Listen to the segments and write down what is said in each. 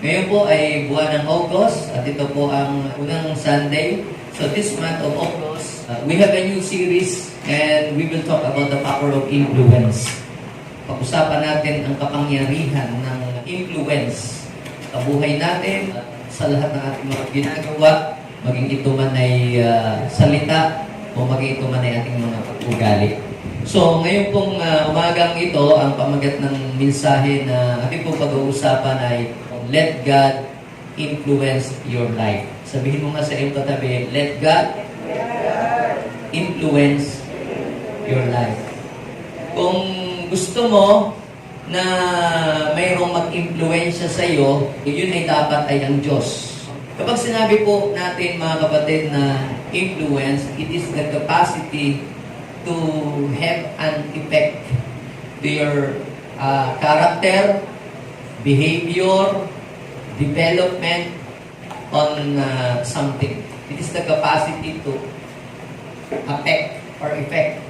Ngayon po ay buwan ng August at ito po ang unang Sunday. So this month of August, we have a new series and we will talk about the power of influence. Pag-usapan natin ang kapangyarihan ng influence sa buhay natin at sa lahat ng ating mga ginagawa, maging ito man ay salita o maging ito man ay ating mga ugali. So ngayon pong umagang ito, ang pamagat ng mensahe na ating pong pag-uusapan ay let God influence your life. Sabihin mo nga sa iyong katabi, let God influence your life. Kung gusto mo na mayroong mag-influensya sa iyo, yun ay dapat ay ang Diyos. Kapag sinabi po natin mga kapatid na influence, it is the capacity to have an effect to your character, behavior, development on something. It is the capacity to affect or effect.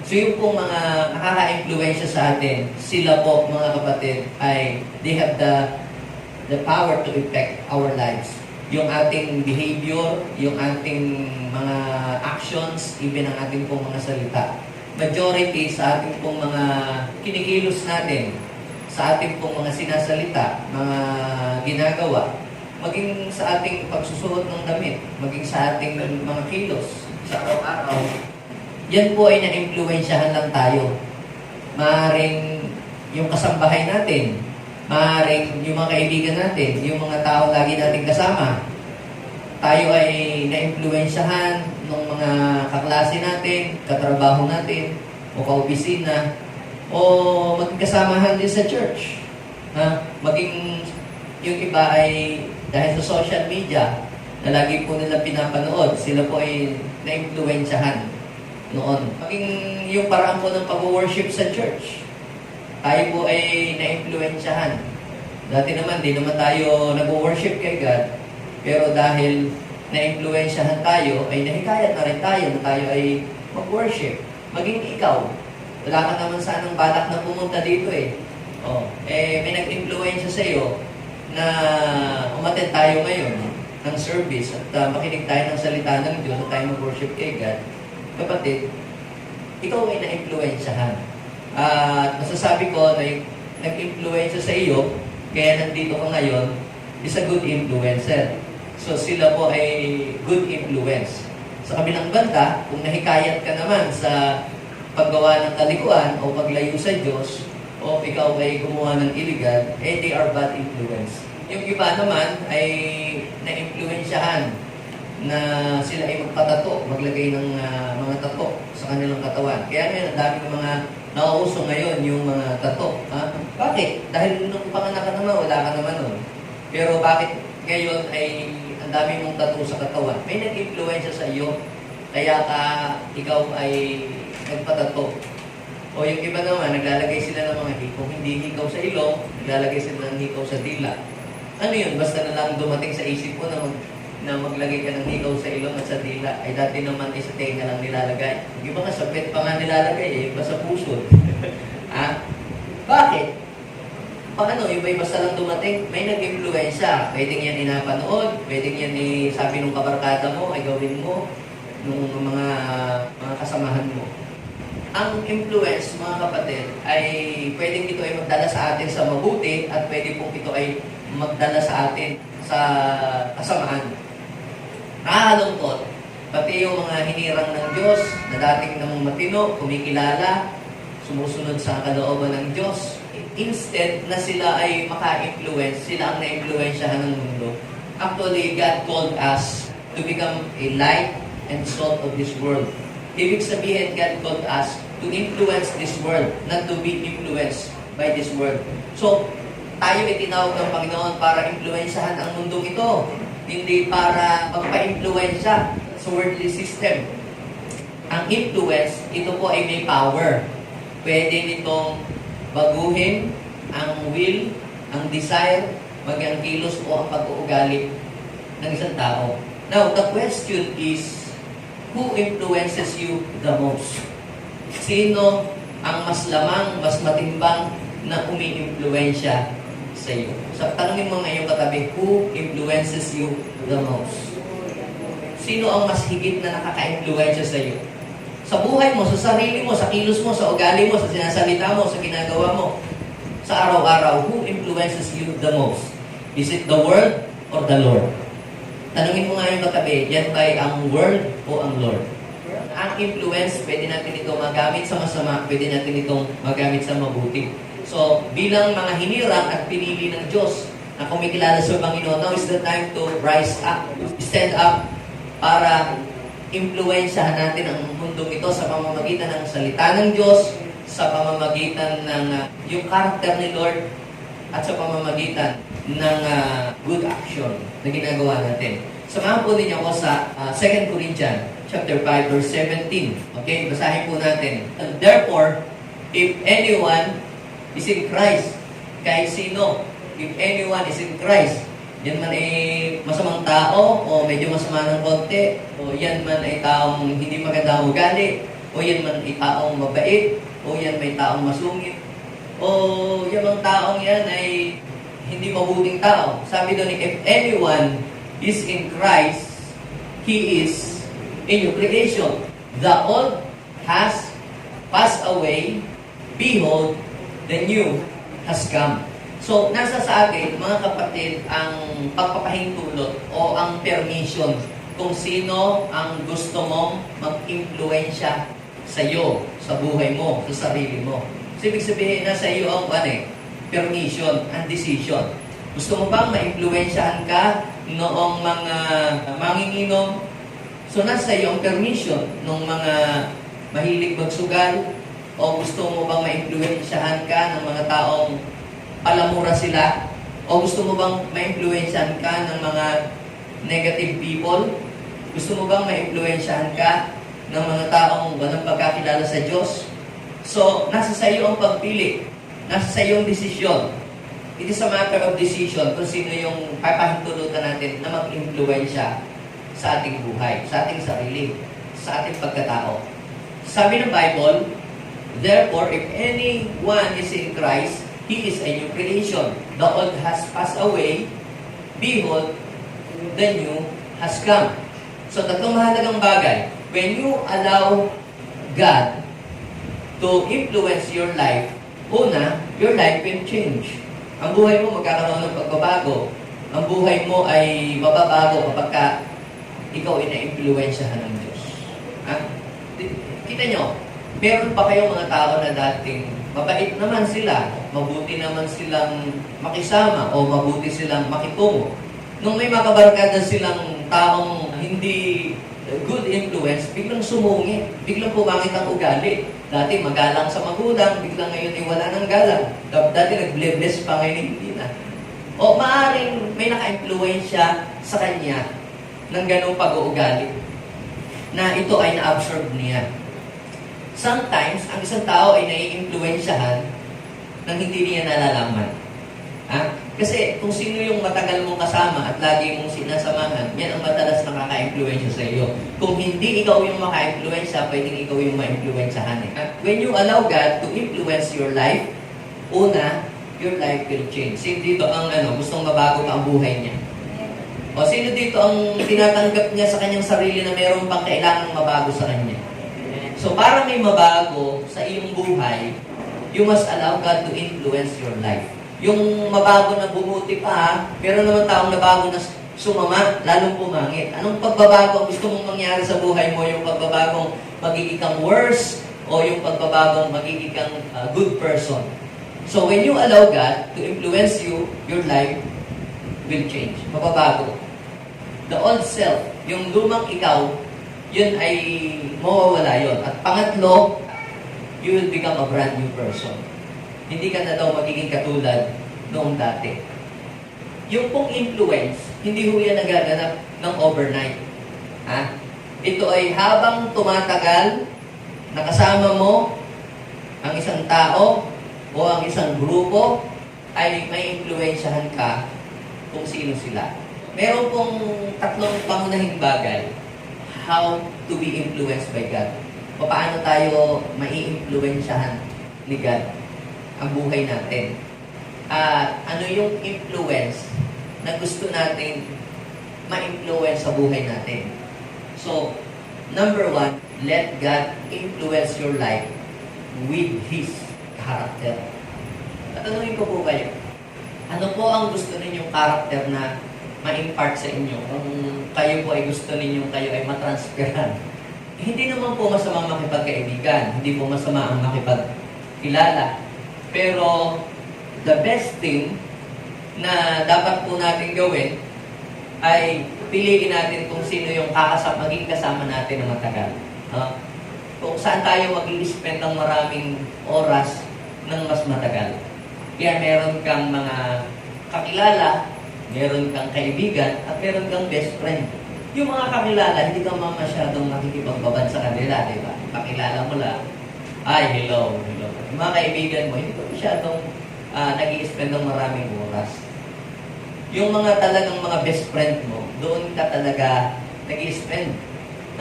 So yung pong mga nakaka-influensya sa atin, sila po mga kapatid ay they have the power to affect our lives. Yung ating behavior, yung ating mga actions, even ang ating pong mga salita. Majority sa ating pong mga kinikilos natin, sa ating pong mga sinasalita, mga ginagawa, maging sa ating pagsusuot ng damit, maging sa ating mga kilos, sa araw-araw, yan po ay na-influensyahan lang tayo. Maaaring yung kasambahay natin, maaaring yung mga kaibigan natin, yung mga tao lagi nating kasama, tayo ay na-influensyahan ng mga kaklase natin, katrabaho natin, o kaopisina, o maging kasamahan din sa church. Maging yung iba ay dahil sa social media na lagi po nila pinapanood, sila po ay na-influensyahan noon. Maging yung paraan po ng pag-worship sa church, tayo po ay na-influensyahan. Dati naman, di naman tayo nag-worship kay God, pero dahil na-influensyahan tayo, ay nahikayat na rin tayo na tayo ay mag-worship. Maging ikaw, wala ka naman sanang balak na pumunta dito may nag-influensya sa iyo na umattend tayo ngayon ng service at makinig tayo ng salita ng Diyos at tayo mag-worship kay God. Kapatid, ikaw ay na-influensyahan. At masasabi ko na nag-influensya sa iyo, kaya nandito ka ngayon, is a good influencer. So sila po ay good influence. Sa kabilang banda, kung nahikayat ka naman sa paggawa ng kalikuan o paglayo sa Diyos, o ikaw ay gumawa ng illegal, they are bad influence. Yung iba naman ay na-influensyahan na sila ay magpatato, maglagay ng mga tato sa kanilang katawan. Kaya ngayon, ang daming mga nauuso ngayon yung mga tato. Bakit? Dahil nung panganak ka naman, wala ka naman nun. Pero bakit ngayon ay ang dami mong tato sa katawan? May nag-influensya sa iyo, kaya ikaw ay nagpatato. O yung iba naman, naglalagay sila ng mga hikaw, hindi hikaw sa ilong, naglalagay sila ng hikaw sa dila. Ano yun? Basta na lang dumating sa isip ko na maglagay ka ng hikaw sa ilong at sa dila. Ay dati naman ay sa tenga lang nilalagay. Yung iba nga sa pet pa nga nilalagay iba sa puso. Bakit? Paano? Iba basta lang dumating, may nag-influensya. Pwedeng yan inapanood, pwedeng yan sabi nung kabarkada mo, ay gawin mo, nung mga kasamahan mo. Ang influence, mga kapatid, ay pwedeng ito ay magdala sa atin sa mabuti at pwede pong ito ay magdala sa atin sa kasamaan. Nakakalungkot, pati yung mga hinirang ng Diyos na dating namang matino, kumikilala, sumusunod sa kalooban ng Diyos, instead na sila ay maka-influence, sila ang na-influensyahan ng mundo. Actually, God called us to become a light and salt of this world. Ibig sabihin, God called us to influence this world, not to be influenced by this world. So, tayo ay tinawag ng Panginoon para influensyahan ang mundong ito, hindi para magpa-influensya sa worldly system. Ang influence, ito po ay may power. Pwede nitong baguhin ang will, ang desire, maging ang kilos o ang pag-uugali ng isang tao. Now, the question is, who influences you the most? Sino ang mas lamang, mas matimbang na umi-influensya sa iyo. So, tanungin mo ngayon katabi, who influences you the most? Sino ang mas higit na nakaka-influensya sa iyo? Sa buhay mo, sa sarili mo, sa kilos mo, sa ugali mo, sa sinasalita mo, sa ginagawa mo, sa araw-araw, who influences you the most? Is it the world or the Lord? Tanungin mo nga yung katabi, yan ba'y ang world o ang Lord? Ang influence, pwede natin ito magamit sa masama, pwede natin itong magamit sa mabuti. So, bilang mga hinirang at pinili ng Diyos na kumikilala sa Panginoon, now is the time to rise up, stand up, para impluensyahan natin ang mundong ito sa pamamagitan ng salita ng Diyos, sa pamamagitan ng yung character ni Lord, at sa pamamagitan ng good action na ginagawa natin. Samahan po ninyo ako sa 2 Corinthians chapter 5, verse 17. Okay, basahin po natin. And therefore, if anyone is in Christ, kahit sino, if anyone is in Christ, yan man ay masamang tao, o medyo masama ng konti, o yan man ay taong hindi magandang ugali, o yan man ay taong mabait, o yan may taong masungit, o yung mga taong yan ay hindi mabuting tao. Sabi doon, if anyone is in Christ, he is a new creation. The old has passed away, behold, the new has come. So, nasa sa atin, mga kapatid, ang pagpapahintulot o ang permission kung sino ang gusto mong mag-impluensya sa iyo, sa buhay mo, sa sarili mo. So, ibig sabihin, nasa iyo ang permission and decision. Gusto mo bang ma-impluensyahan ka noong mga manginginom? So, nasa iyo ang permission ng mga mahilig magsugal? O gusto mo bang ma-impluensyahan ka ng mga taong palamura sila? O gusto mo bang ma-impluensyahan ka ng mga negative people? Gusto mo bang ma-impluensyahan ka ng mga taong walang pagkakilala sa Diyos? So, nasa sa iyo ang pagpili. Nasa sa iyo ang desisyon. It is a matter of decision kung sino yung papahintulutan natin na mag-impluensya sa ating buhay, sa ating sarili, sa ating pagkatao. Sabi ng Bible, therefore, if anyone is in Christ, he is a new creation. The old has passed away, behold, the new has come. So, tatlong mahalagang bagay. When you allow God to influence your life, una, your life will change. Ang buhay mo magkakaroon ng pagbabago. Ang buhay mo ay mababago kapag ikaw ay na-influensyahan ng Diyos. Ha? Kita nyo, meron pa kayong mga tao na dating mabait naman sila, mabuti naman silang makisama, o mabuti silang makitungo. Nung may makabarkada silang taong hindi good influence, biglang sumungit, biglang pumangit ang ugali. Dati magalang sa magulang, biglang ngayon ay wala ng galang. Dati nag-bless pa, ngayon hindi na. O maaaring may naka-influensya sa kanya ng ganong pag-uugali na ito ay na-absorb niya. Sometimes, ang isang tao ay nai-influensyahan nang hindi niya nalalaman. Ha? Kasi kung sino yung matagal mong kasama at lagi mong sinasamahan, yan ang madalas nakaka-influensya sa iyo. Kung hindi ikaw yung maka-influensya, pwedeng ikaw yung ma-influensyahan. When you allow God to influence your life, una, your life will change. Sino dito ang gustong mabago pa ang buhay niya? O sino dito ang tinatanggap niya sa kanyang sarili na mayroon pang kailangang mabago sa kanya? So, para may mabago sa iyong buhay, you must allow God to influence your life. Yung mabago na bumuti pa, pero naman taong nabago na sumama, lalong pumangit. Anong pagbabago ang gusto mong mangyari sa buhay mo? Yung pagbabagong magiging kang worse o yung pagbabagong magiging kang good person? So, when you allow God to influence you, your life will change. Mababago. The old self, yung lumang ikaw, yun ay mawawala yun. At pangatlo, you will become a brand new person. Hindi ka na daw magiging katulad noong dati. Yung pong influence, hindi ho yan nagaganap ng overnight. Ha? Ito ay habang tumatagal, nakasama mo ang isang tao o ang isang grupo, ay may influensyahan ka kung sino sila. Meron pong tatlong pangunahing bagay how to be influenced by God. Paano tayo mai-influensyahan ni God ang buhay natin. ano yung influence na gusto natin ma-influence sa buhay natin. So, number one, let God influence your life with His character. Tatanungin ko po kayo, ano po ang gusto ninyong character na ma-impart sa inyo? Kung kayo po ay gusto ninyong kayo ay matransferan. Hindi naman po masama makipagkaibigan. Hindi po masama ang makipagkilala. Pero, the best thing na dapat po natin gawin ay piliin natin kung sino yung maging kasama natin na matagal. Kung saan tayo mag-i-spend ng maraming oras ng mas matagal. Kaya meron kang mga kakilala, meron kang kaibigan, at meron kang best friend. Yung mga kakilala, hindi ka masyadong makikipagbabad sa kanila, di ba? Kakilala mo lang, hello. Yung mga kaibigan mo, hindi ka masyadong nag-i-spend ng maraming oras. Yung mga talagang mga best friend mo, doon ka talaga nag-i-spend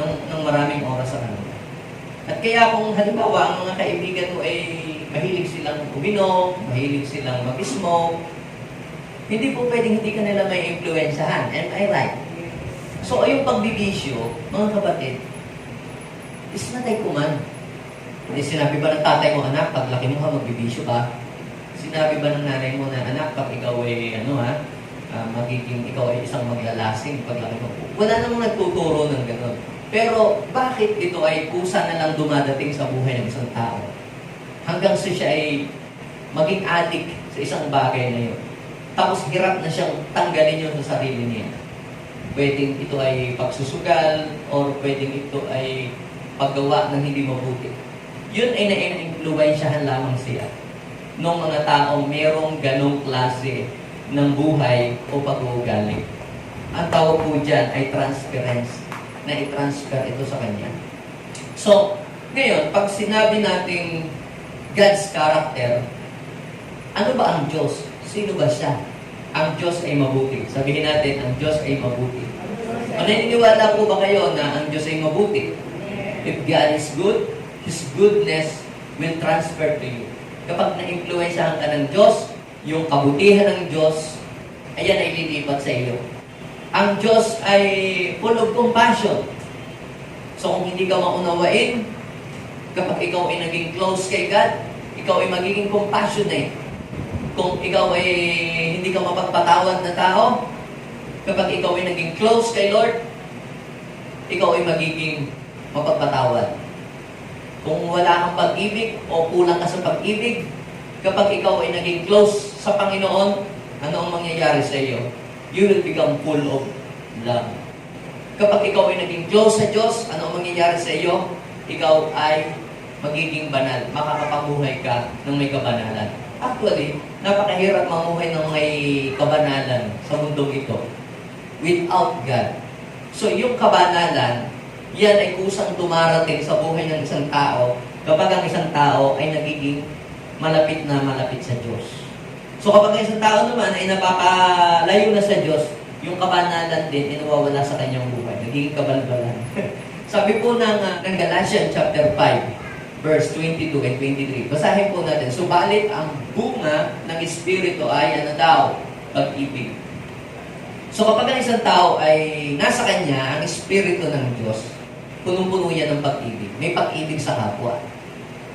ng maraming oras sa kanila. At kaya kung halimbawa, ang mga kaibigan mo ay mahilig silang uminom, mahilig silang mag-smoke, hindi po pwedeng hindi ka nila may influensyahan. Am I right? So, yung pagbibisyo, mga kapatid, is not a command. Hindi sinabi ba ng tatay mo, anak, pag laki mo magbibisyo ka? Sinabi ba ng nanay mo na, anak, pag ikaw ay, magiging ikaw ay isang maglalasing pag laki mo? Wala namang nagtuturo ng gano'n. Pero, bakit ito ay kusa na lang dumadating sa buhay ng isang tao? Hanggang siya ay maging addict sa isang bagay na yun. Tapos hirap na siyang tanggalin yun sa sarili niya. Pwedeng ito ay pagsusugal, or pwedeng ito ay paggawa ng hindi mabuti. Yun ay na-influensyahan lamang siya ng mga taong merong ganong klase ng buhay o pag-uugali. Ang tawag po dyan ay transference, na i-transfer ito sa kanya. So, ngayon, pag sinabi natin God's character, ano ba ang Diyos? Sino ba siya? Ang Diyos ay mabuti. Sabihin natin, ang Diyos ay mabuti. Naniniwala po ba kayo na ang Diyos ay mabuti? If God is good, His goodness will transfer to you. Kapag na-influensyahan ka ng Diyos, yung kabutihan ng Diyos, ayan ay lilipat sa iyo. Ang Diyos ay full of compassion. So kung hindi ka maunawain, kapag ikaw ay naging close kay God, ikaw ay magiging compassionate. Kung ikaw ay hindi ka mapagpatawad na tao, kapag ikaw ay naging close kay Lord, ikaw ay magiging mapagpatawad. Kung wala kang pag-ibig o kulang ka sa pag-ibig, kapag ikaw ay naging close sa Panginoon, ano ang mangyayari sa iyo? You will become full of love. Kapag ikaw ay naging close sa Diyos, ano ang mangyayari sa iyo? Ikaw ay magiging banal. Makakapabuhay ka ng may kabanalan. Actually, napakahirap mamuhay ng may kabanalan sa mundong ito without God. So, yung kabanalan, yan ay kusang dumarating sa buhay ng isang tao kapag ang isang tao ay nagiging malapit na malapit sa Diyos. So, kapag ang isang tao naman ay napapalayo na sa Diyos, yung kabanalan din ay nawawala sa kanyang buhay. Nagiging kabalbalan. Sabi po ng Galatians chapter 5, verse 22 and 23. Basahin po natin. Subalit ang bunga ng Espiritu ay ano daw? Pag-ibig. So kapag ang isang tao ay nasa kanya, ang Espiritu ng Diyos, punong-puno yan ng pag-ibig. May pag-ibig sa kapwa.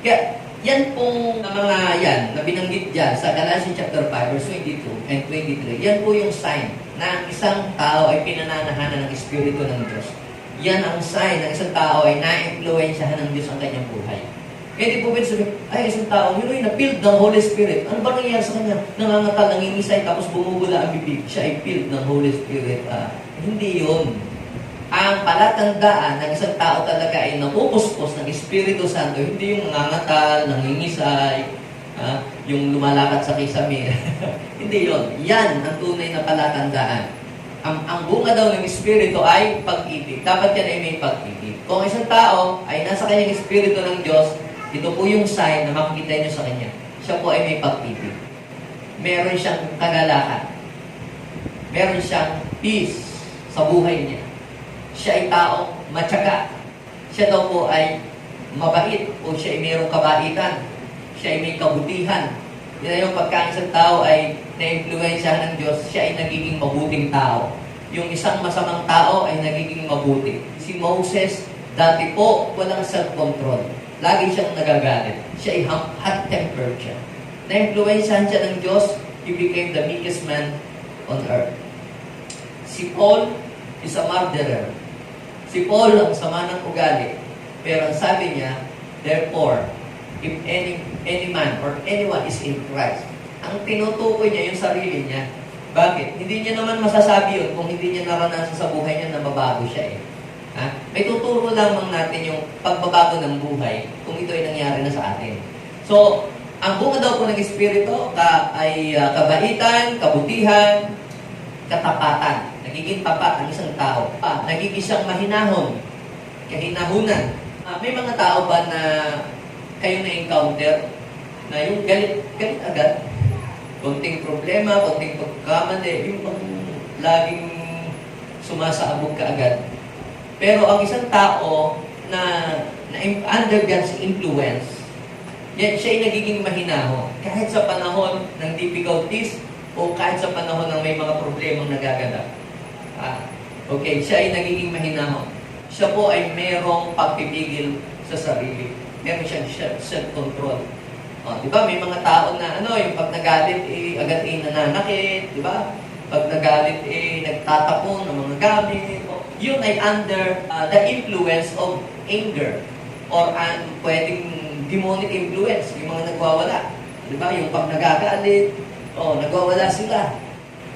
Kaya, yan pong mga yan, na binanggit dyan sa Galatians chapter 5, verse 22 and 23, yan po yung sign na ang isang tao ay pinananahanan ng Espiritu ng Diyos. Yan ang sign na isang tao ay na-influensyahan ng Diyos ang kanyang buhay. Kaya di po pwede sabihin, ay isang tao, na-filled ng Holy Spirit. Ano ba nangyayari sa kanya? Nangangatal, nangingisay, tapos bumubula ang bibig. Siya ay filled ng Holy Spirit. Hindi yun. Ang palatandaan ng isang tao talaga ay napupuspos ng Espiritu Santo, hindi yung nangangatal, nangingisay, yung lumalakad sa kisame. Hindi yun. Yan ang tunay na palatandaan. Ang bunga daw ng Espiritu ay pag-ibig. Dapat yan ay may pag-ibig. Kung isang tao ay nasa kanyang Espiritu ng Diyos, ito po yung sign na makikita nyo sa kanya. Siya po ay may pag-ibig. Meron siyang kagalakan. Meron siyang peace sa buhay niya. Siya ay taong matyaga. Siya daw po ay mabait o siya ay mayroong kabaitan. Siya ay may kabutihan. Yan na yung pagka isang tao ay na-influensyahan ng Diyos, siya ay nagiging mabuting tao. Yung isang masamang tao ay nagiging mabuti. Si Moses, dati po, walang self-control. Lagi siyang nagagalit. Siya ay hot-tempered siya. Na-influensyahan siya ng Diyos, he became the meekest man on earth. Si Paul is a murderer. Si Paul ang sama ng ugali. Pero ang sabi niya, therefore, if any man or anyone is in Christ, ang tinutukoy niya yung sarili niya. Bakit? Hindi niya naman masasabi yun kung hindi niya naranasan sa buhay niya na mabago siya eh. Ha? May tuturo lamang natin yung pagbabago ng buhay kung ito ay nangyari na sa atin. So, ang bunga daw po ng Espiritu ay kabaitan, kabutihan, katapatan. Nagiging tapat ang isang tao. Nagiging siyang mahinahon, kahinahunan. May mga tao ba na kayo na-encounter na yung galit agad? Konting problema, konting pagkamali, yung laging sumasaabog ka agad. Pero ang isang tao na under God's influence, yan siya ay nagiging mahinaho. Kahit sa panahon ng difficulties o kahit sa panahon ng may mga problemang nagaganap. Okay, siya ay nagiging mahinaho. Siya po ay merong pagpipigil sa sarili. Meron siyang self-control. Di ba? May mga tao na yung pag nagalit, agad nananakit. Di ba? Pag nagalit, nagtatapon ng mga gamit. Yun ay under the influence of anger or pwedeng demonic influence, yung mga nagwawala. Di ba? Yung pag nagagalit, nagwawala sila.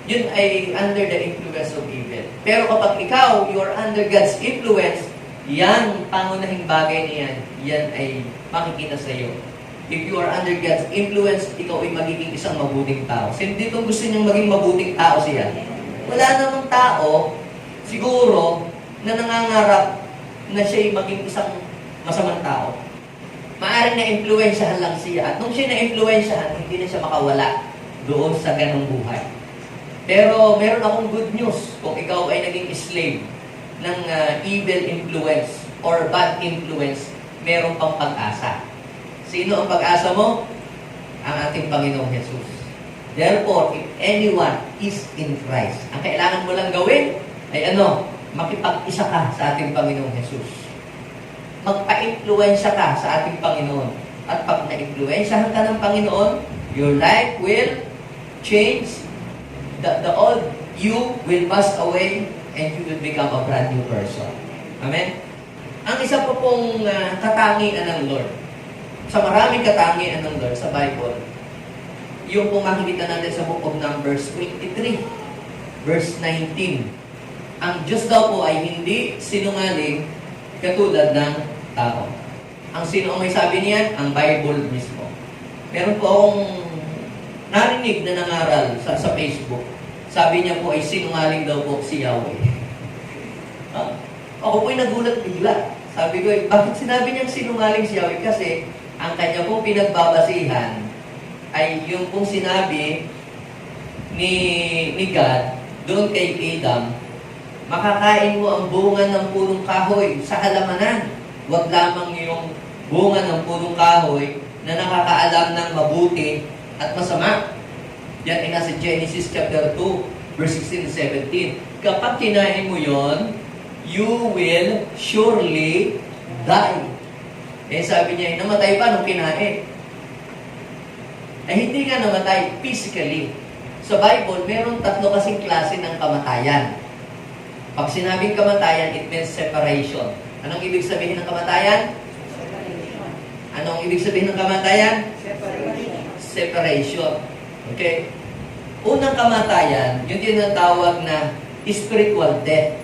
Yun ay under the influence of evil. Pero kapag ikaw, you're under God's influence, yan, pangunahing bagay na yan ay makikita sa iyo. If you are under God's influence, ikaw ay magiging isang mabuting tao. Sino dito gusto niyang maging mabuting tao siya? Wala namang tao, siguro, na nangangarap na siya ay maging isang masamang tao. Maaaring na-influensyahan lang siya. At nung siya na-influensyahan, hindi na siya makawala doon sa ganong buhay. Pero meron akong good news kung ikaw ay naging slave ng evil influence or bad influence, meron pang pag-asa. Sino ang pag-asa mo? Ang ating Panginoong Jesus. Therefore, if anyone is in Christ, ang kailangan mo lang gawin ay makipag-isa ka sa ating Panginoong Jesus. Magpa-influensya ka sa ating Panginoon. At pag na-influensyahan ka ng Panginoon, your life will change. The old you will pass away and you will become a brand new person. Amen? Ang isa po pong katangian ng Lord, sa maraming katangian ng Lord sa Bible, yung pong makikita natin sa book of Numbers 23, verse 19. Ang Diyos daw po ay hindi sinungaling katulad ng tao. Ang sino ang may sabi niyan? Ang Bible mismo. Meron po akong narinig na nangaral sa Facebook. Sabi niya po ay sinungaling daw po si Yahweh. Ako po'y nagulat bigla. Sabi ko, bakit sinabi niyang sinungaling si Yahweh? Kasi ang kanya pong pinagbabasihan ay yung pong sinabi ni God doon kay Adam, makakain mo ang bunga ng punong kahoy sa halamanan. Huwag lamang yung bunga ng punong kahoy na nakakaalam ng mabuti at masama. Yan ay nasa Genesis chapter 2, verse 16 and 17. Kapag kinain mo yon, you will surely die. Sabi niya, namatay pa nung kinain. Hindi nga namatay physically. Sa Bible, meron 3 kasing klase ng kamatayan. Pag sinabing kamatayan, it means separation. Anong ibig sabihin ng kamatayan? Anong ibig sabihin ng kamatayan? Separation. Okay? Unang kamatayan, yun din ang tawag na spiritual death.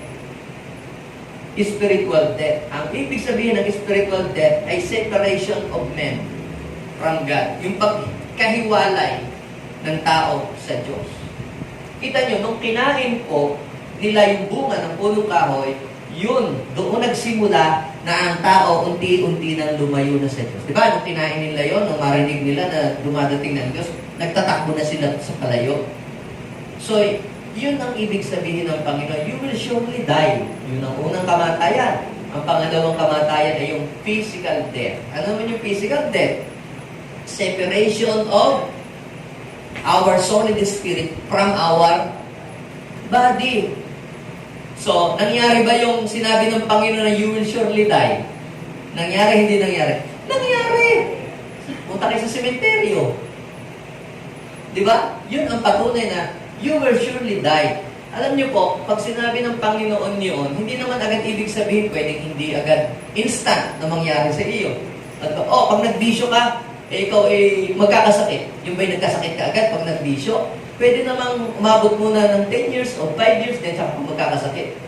Spiritual death. Ang ibig sabihin ng spiritual death ay separation of men from God. Yung pagkahiwalay ng tao sa Diyos. Kita nyo, nung kinain po nila yung bunga ng punong kahoy, yun, doon nagsimula na ang tao unti-unti nang lumayo na sa Diyos. Diba? Nung kinain nila yon, nung marinig nila na dumadating ng Diyos, nagtatakbo na sila sa palayo. So, yun ang ibig sabihin ng Panginoon. You will surely die. Yun ang unang kamatayan. Ang pangalawang kamatayan ay yung physical death. Ano naman yung physical death? Separation of our soul and the spirit from our body. So, nangyari ba yung sinabi ng Panginoon na you will surely die? Nangyari, hindi nangyari? Nangyari! Punta kayo sa sementeryo. Di ba? Yun ang patunay na you will surely die. Alam niyo po, pag sinabi ng Panginoon yun, hindi naman agad ibig sabihin, pwedeng hindi agad instant na mangyari sa iyo. At pag nagbisyo ka, ikaw ay magkakasakit. Yung ba'y nagkasakit ka agad pag nagbisyo? Pwede namang umabot muna ng 10 years o 5 years, then saka magkakasakit.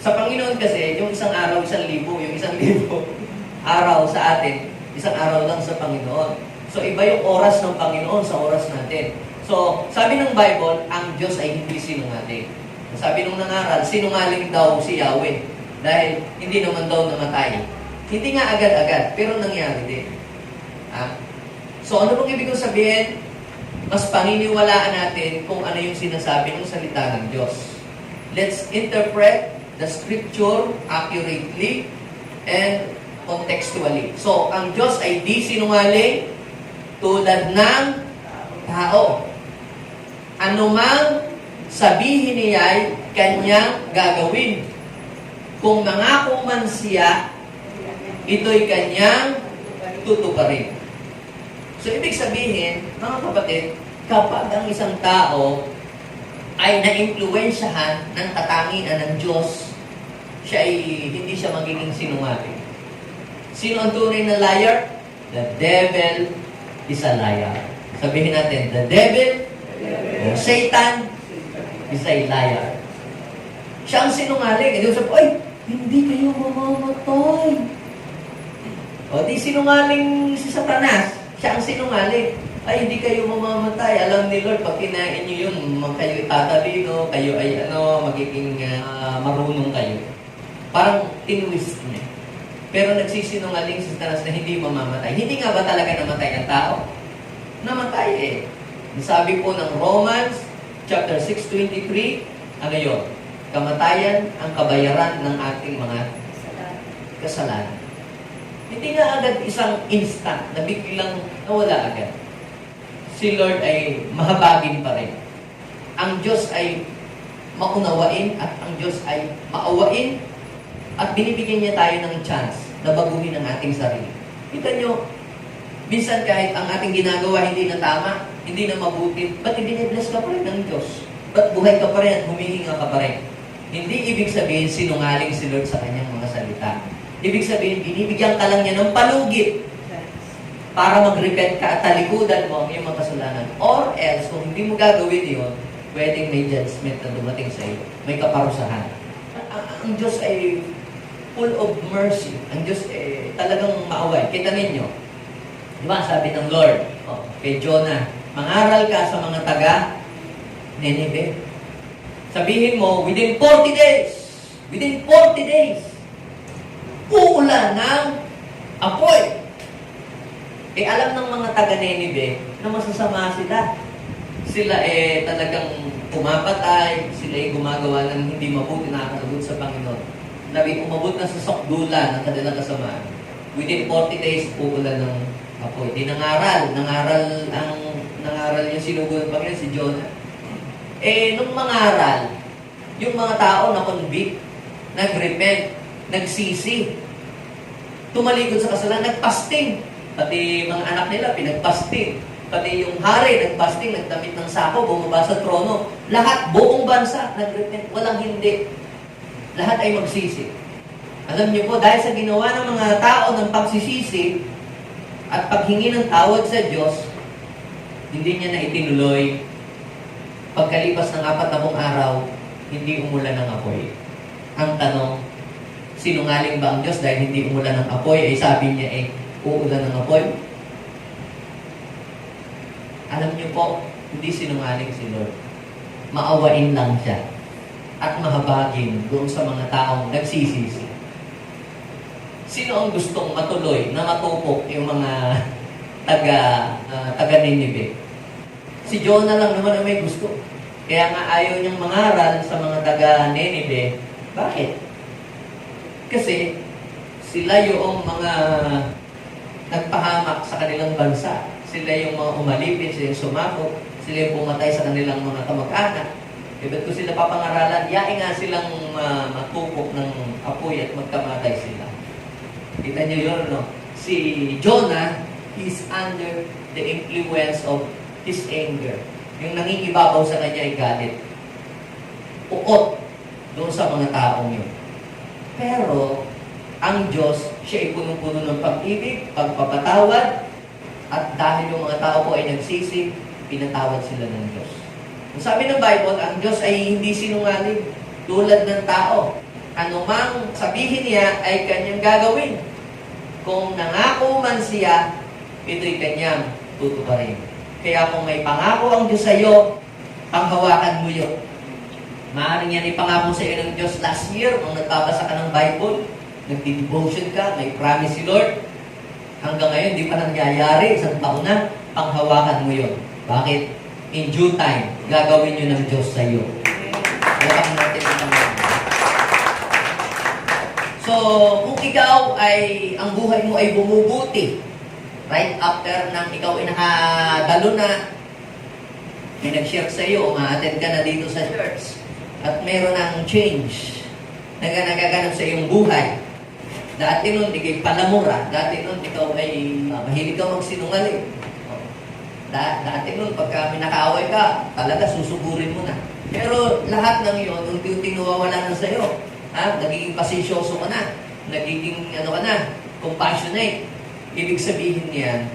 Sa Panginoon kasi, yung isang araw, 1,000, yung 1,000 araw sa atin, isang araw lang sa Panginoon. So, iba yung oras ng Panginoon sa oras natin. So, sabi ng Bible, ang Diyos ay hindi sinungaling. Sabi nung nangaral, sinungaling daw si Yahweh dahil hindi naman daw namatay. Hindi nga agad-agad, pero nangyari din. So, ano pong ibig kong sabihin? Mas paniniwalaan natin kung ano yung sinasabi ng salita ng Diyos. Let's interpret the scripture accurately and contextually. So, ang Diyos ay di sinungaling tulad ng tao. Ano mang sabihin niya ay kanyang gagawin. Kung mangako man siya, ito'y kanyang tutuparin. So, ibig sabihin, mga kapatid, kapag ang isang tao ay na-impluwensyahan ng katangian ng Diyos, siya ay hindi siya magiging sinungaling. Sino ang tunay na liar? The devil is a liar. Sabihin natin, the devil o Satan is a liar. Siya ang sinungaling. Hindi sabi, ay, hindi kayo mamamatay. O di sinungaling si Satanas. Siya ang sinungaling. Ay, hindi kayo mamamatay. Alam ni Lord, pag kinain nyo yun, kayo tatalino, kayo ay magiging marunong kayo. Parang tinwist niya. Pero nagsisinungaling si Satanas na hindi mamamatay. Hindi nga ba talaga namatay ang tao? Namatay eh. Sabi po ng Romans, chapter 6:23, ano yun? Kamatayan ang kabayaran ng ating mga kasalanan. Hindi nga agad isang instant na biglang nawala agad. Si Lord ay mahabagin pa rin. Ang Diyos ay maunawain at ang Diyos ay maawain at binibigyan niya tayo ng chance na baguhin ang ating sarili. Kita nyo, minsan kahit ang ating ginagawa hindi na tama, hindi na mabuti, ba't i-bless ka pa rin ng Diyos? Ba't buhay ka pa rin at humihinga ka pa rin? Hindi ibig sabihin sinungaling si Lord sa kanyang mga salita. Ibig sabihin, binibigyan ka lang niya ng palugit para mag-repent ka at talikudan mo ang iyong mga kasalanan. Or else, kung hindi mo gagawin yun, pwedeng may judgment na dumating sa iyo. May kaparusahan. Ang Diyos ay full of mercy. Ang Diyos ay talagang maaway. Kita ninyo. Di ba, sabi ng Lord, kay Jonah, mangaral ka sa mga taga Nineveh. Sabihin mo, within 40 days, uulan ng apoy. Alam ng mga taga Nineveh na masasama sila. Sila talagang pumapatay, sila gumagawa ng hindi mabuti, nakakasagot sa Panginoon. Nabi, umabot na sa sokdulan ng kanilang kasamaan. Within 40 days, uulan ng apoy. Di nangaral yung sinugo ng Panginoon, si Jonah. Nung mangaral, yung mga tao na convict, nag-repent, nagsisi, tumalikod sa kasalanan, nagpasting. Pati mga anak nila, pinagpasting. Pati yung hari, nagpasting, nagdamit ng sako, bumaba sa trono. Lahat, buong bansa, nag-repent. Walang hindi. Lahat ay magsisi. Alam niyo po, dahil sa ginawa ng mga tao ng pagsisisi at paghingi ng tawad sa Diyos, hindi niya na itinuloy. Pagkalipas ng 40 araw, hindi umulan ng apoy. Ang tanong, sinungaling ba ang Diyos dahil hindi umulan ng apoy? Sabi niya uulan ng apoy. Alam niyo po, hindi sinungaling si Lord. Maawain lang siya. At mahabagin doon sa mga taong nagsisisi. Sino ang gustong matuloy na matupok yung mga taga Nineveh? Si Jonah lang naman ang may gusto. Kaya nga ayaw niyang mangaral sa mga taga Nineveh. Bakit? Kasi sila yung mga nagpahamak sa kanilang bansa. sila yung mga umalipin, sila yung sumakot, sila yung pumatay sa kanilang mga kamag-anak. Ba't ko sila papangaralan? Yain nga silang matupok ng apoy at magkamatay sila. Kita niyo yun, no? Si Jonah is under the influence of his anger. Yung nangingibabaw sa kanya ay galit. Uot doon sa mga taong yun. Pero, ang Diyos, siya ay punong-puno ng pag-ibig, pagpapatawad, at dahil yung mga tao po ay nagsisi, pinatawad sila ng Diyos. Ang sabi ng Bible, ang Diyos ay hindi sinungaling tulad ng tao. Ano mang sabihin niya ay kanyang gagawin. Kung nangako man siya, ito'y kanyang tutuparin. Kaya kung may pangako ang Diyos sa iyo, panghawakan mo yun. Maaaring yan ipangako sa iyo ng Diyos last year, kung nagbabasa ka ng Bible, nagdi-devotion ka, may promise si Lord. Hanggang ngayon, di pa nangyayari, isang taon na, panghawakan mo yun. Bakit? In due time, gagawin yun ng Diyos sa iyo. Hawakan natin ang Panginoon. So, kung ikaw ay, ang buhay mo ay bumubuti, right after nang ikaw ay nakadalo na, may nag-share sa iyo, ma-attend ka na dito sa church, at meron ng change na nagaganap sa iyong buhay. Dati nun, ikay palamura. Dati nun, ikaw ay mahilig ka magsinungaling. Dati nun, pagka may nakaaway ka, talaga susugurin mo na. Pero lahat ng yun, unti-unti nawawala na sa'yo. Nagiging pasensyoso ka na. Nagiging, compassionate. Ibig sabihin niyan,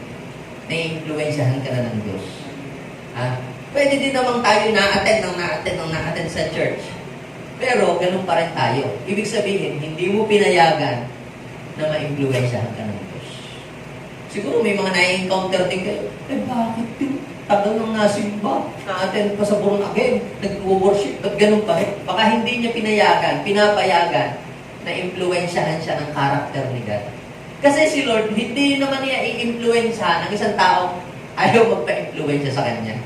nai-influensyahan ka na ng Diyos. Pwede din naman tayo na-attend sa church. Pero, ganun pa rin tayo. Ibig sabihin, hindi mo pinayagan na ma-influensyahan ka ng Diyos. Siguro may mga na-encounter din kayo. Bakit yun? Tagal nang nasimba, na-attend pa sa born again, nag-worship, at ganun pa rin. Baka hindi niya pinapayagan na influensyahan siya ng karakter ni God. Kasi si Lord, hindi naman niya i-influensyahan ng isang tao ayaw magpa-influensya sa kanya.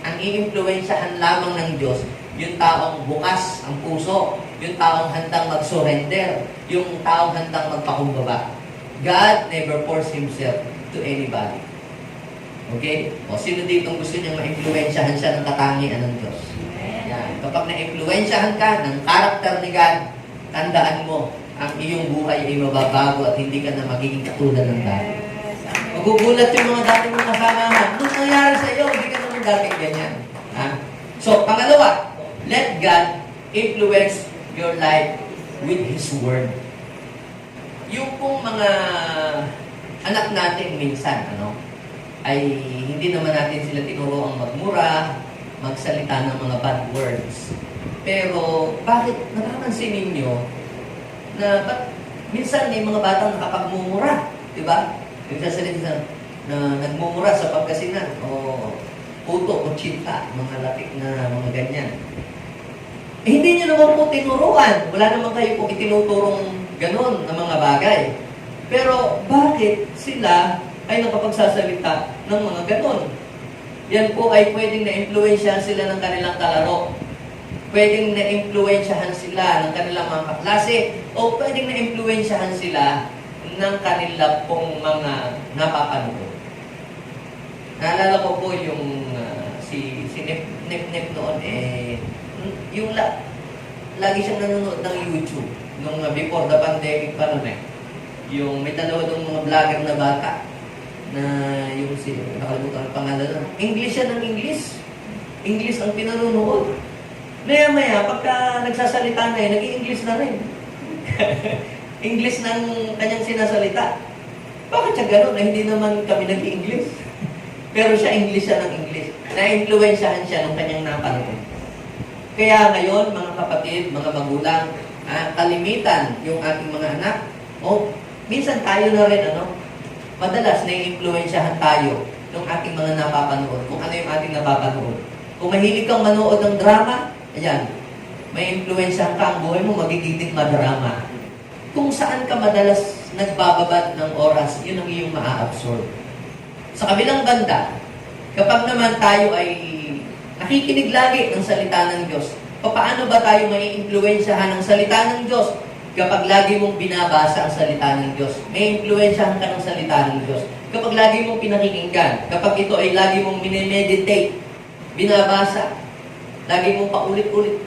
Ang i-influensyahan lamang ng Diyos, yung taong bukas ang puso, yung taong handang mag-surrender, yung taong handang magpakumbaba. God never force Himself to anybody. Okay? O sino dito gusto niyang ma-influensyahan siya ng katangian ng Diyos? Yan. Kapag na-influensyahan ka ng karakter ni God, tandaan mo, ang iyong buhay ay mababago at hindi ka na magiging katulad ng dati. Magugulat yung mga dating mga kasama. Anong nangyari sa iyo? Hindi ka naman dating ganyan. So, pangalawa, let God influence your life with His Word. Yung pong mga anak natin minsan, ay hindi naman natin sila tinuro ang magmura, magsalita ng mga bad words. Pero, bakit napapansin ninyo na minsan may mga batang nakapagmumura, di ba? Nagsasalita na nagmumura sa pagkasinan, o puto, o chinta, mga lapik na mga ganyan. Hindi nyo naman po tinuruan. Wala naman kayo po itinuturong ganon na mga bagay. Pero bakit sila ay nakapagsasalita ng mga ganon? Yan po ay pwedeng na-influensyahan sila ng kanilang kalaro. Pwedeng na-influensyahan sila ng kanilang mga kaklase. O pwedeng na-influensyahan sila ng kanilang pong mga napapanood. Naalala ko po yung si Nip noon, yung lagi siyang nanonood ng YouTube nung before the pandemic pa nun Yung may dalawa ng mga vlogger na bata na yung nakalimutan ang pangalan. English siya ng English. English ang pinanonood. Maya-maya, pagka nagsasalita na nag-i-English na rin. English ng kanyang sinasalita. Bakit siya gano'n? Hindi naman kami nag-i-English. Pero siya, English siya ng English. Na-influensyahan siya ng kanyang napanood. Kaya ngayon, mga kapatid, mga magulang, kalimitan yung ating mga anak, minsan tayo na rin, madalas na-influensyahan tayo ng ating mga napapanood, kung ano yung ating napapanood. Kung mahilig kang manood ng drama, ayan, may influensyahan ka, ang buhay mo magiging madrama. Kung saan ka madalas nagbababad ng oras, yun ang iyong maa-absorb. Sa kabilang banda, kapag naman tayo ay nakikinig lagi ng salita ng Diyos, paano ba tayo mai-influensyahan ng salita ng Diyos? Kapag lagi mong binabasa ang salita ng Diyos, may influensyahan ka ng salita ng Diyos. Kapag lagi mong pinakikinggan, kapag ito ay lagi mong minemeditate, binabasa, lagi mong paulit-ulit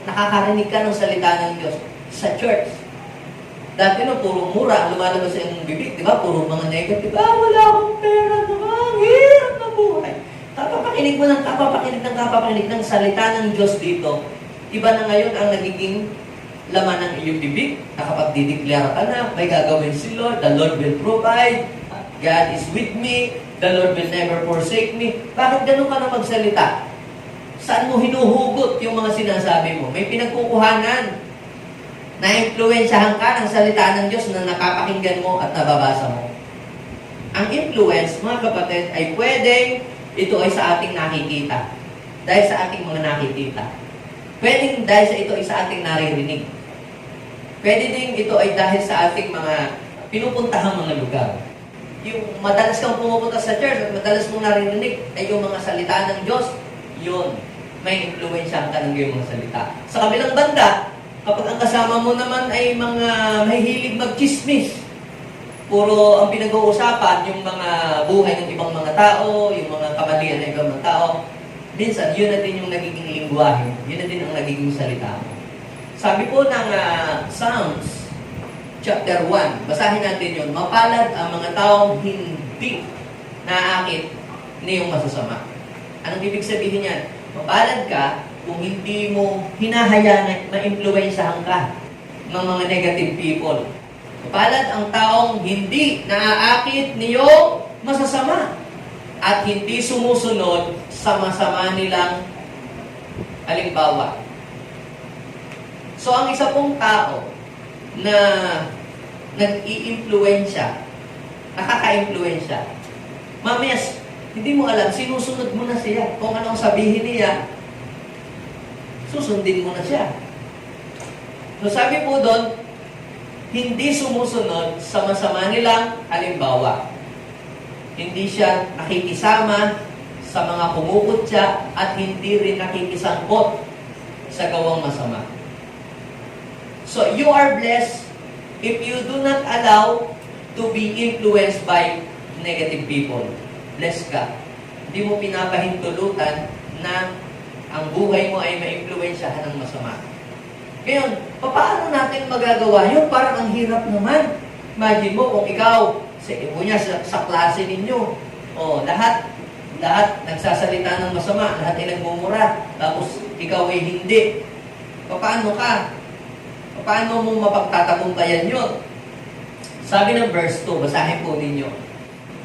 nakakarinig ka ng salita ng Diyos sa church. Dati no, puro mura ang lumalabas sa iyong bibig, di ba? Puro mga negative. Wala akong pera naman, ang hirap na buhay. Kapapakinig mo ng kapapakinig ng salita ng Diyos dito. Iba na ngayon ang nagiging laman ng iyong bibig. Nakapag-dideclare ka na, may gagawin si Lord, the Lord will provide, God is with me, the Lord will never forsake me. Bakit ganun ka na magsalita? Saan mo hinuhugot yung mga sinasabi mo? May pinagkukuhanan. Na-influensyahan ka ng salita ng Diyos na napapakinggan mo at nababasa mo. Ang influence, mga kapatid, ay pwedeng ito ay sa ating nakikita. Dahil sa ating mga nakikita. Pwedeng dahil sa ito ay sa ating naririnig. Pwede din ito ay dahil sa ating mga pinupuntahang mga lugar. Yung madalas kang pumupunta sa church at madalas mong naririnig ay yung mga salita ng Diyos, yun, may influensyahan ka ng iyong mga salita. Sa kabilang banda, kapag ang kasama mo naman ay mga mahihilig mag-chismis, puro ang pinag-uusapan yung mga buhay ng ibang mga tao, yung mga kamalian ng ibang mga tao, minsan, yun na din yung nagiging lingwahe, yun na din ang nagiging salita mo. Sabi po ng Psalms, chapter 1, basahin natin yun, mapalad ang mga taong hindi naaakit niyong masasama. Anong ibig sabihin yan? Mapalad ka kung hindi mo hinahayaan na ma-influensyahan ka ng mga negative people. Mapalad ang taong hindi naaakit niyong masasama at hindi sumusunod sa masama nilang halimbawa. So, ang isa pong tao na nag-i-influensya, nakaka-influensya, mamaya, hindi mo alam, sinusunod mo na siya. Kung anong sabihin niya, susundin mo na siya. So, sabi po doon, hindi sumusunod sa masama nilang halimbawa. Hindi siya nakikisama sa mga kumukutya at hindi rin nakikisangkot sa gawang masama. So, you are blessed if you do not allow to be influenced by negative people. Blessed ka. Hindi mo pinapahintulutan na ang buhay mo ay ma-influensyahan ng masama. Ngayon, paano natin magagawa yun? Parang ang hirap naman. Imagine mo kung ikaw, sa klase ninyo, lahat nagsasalita ng masama, lahat ay nagmumura, tapos ikaw ay hindi. Paano ka? Paano mo mapagtatagumpayan yun? Sabi ng verse 2, basahin po ninyo.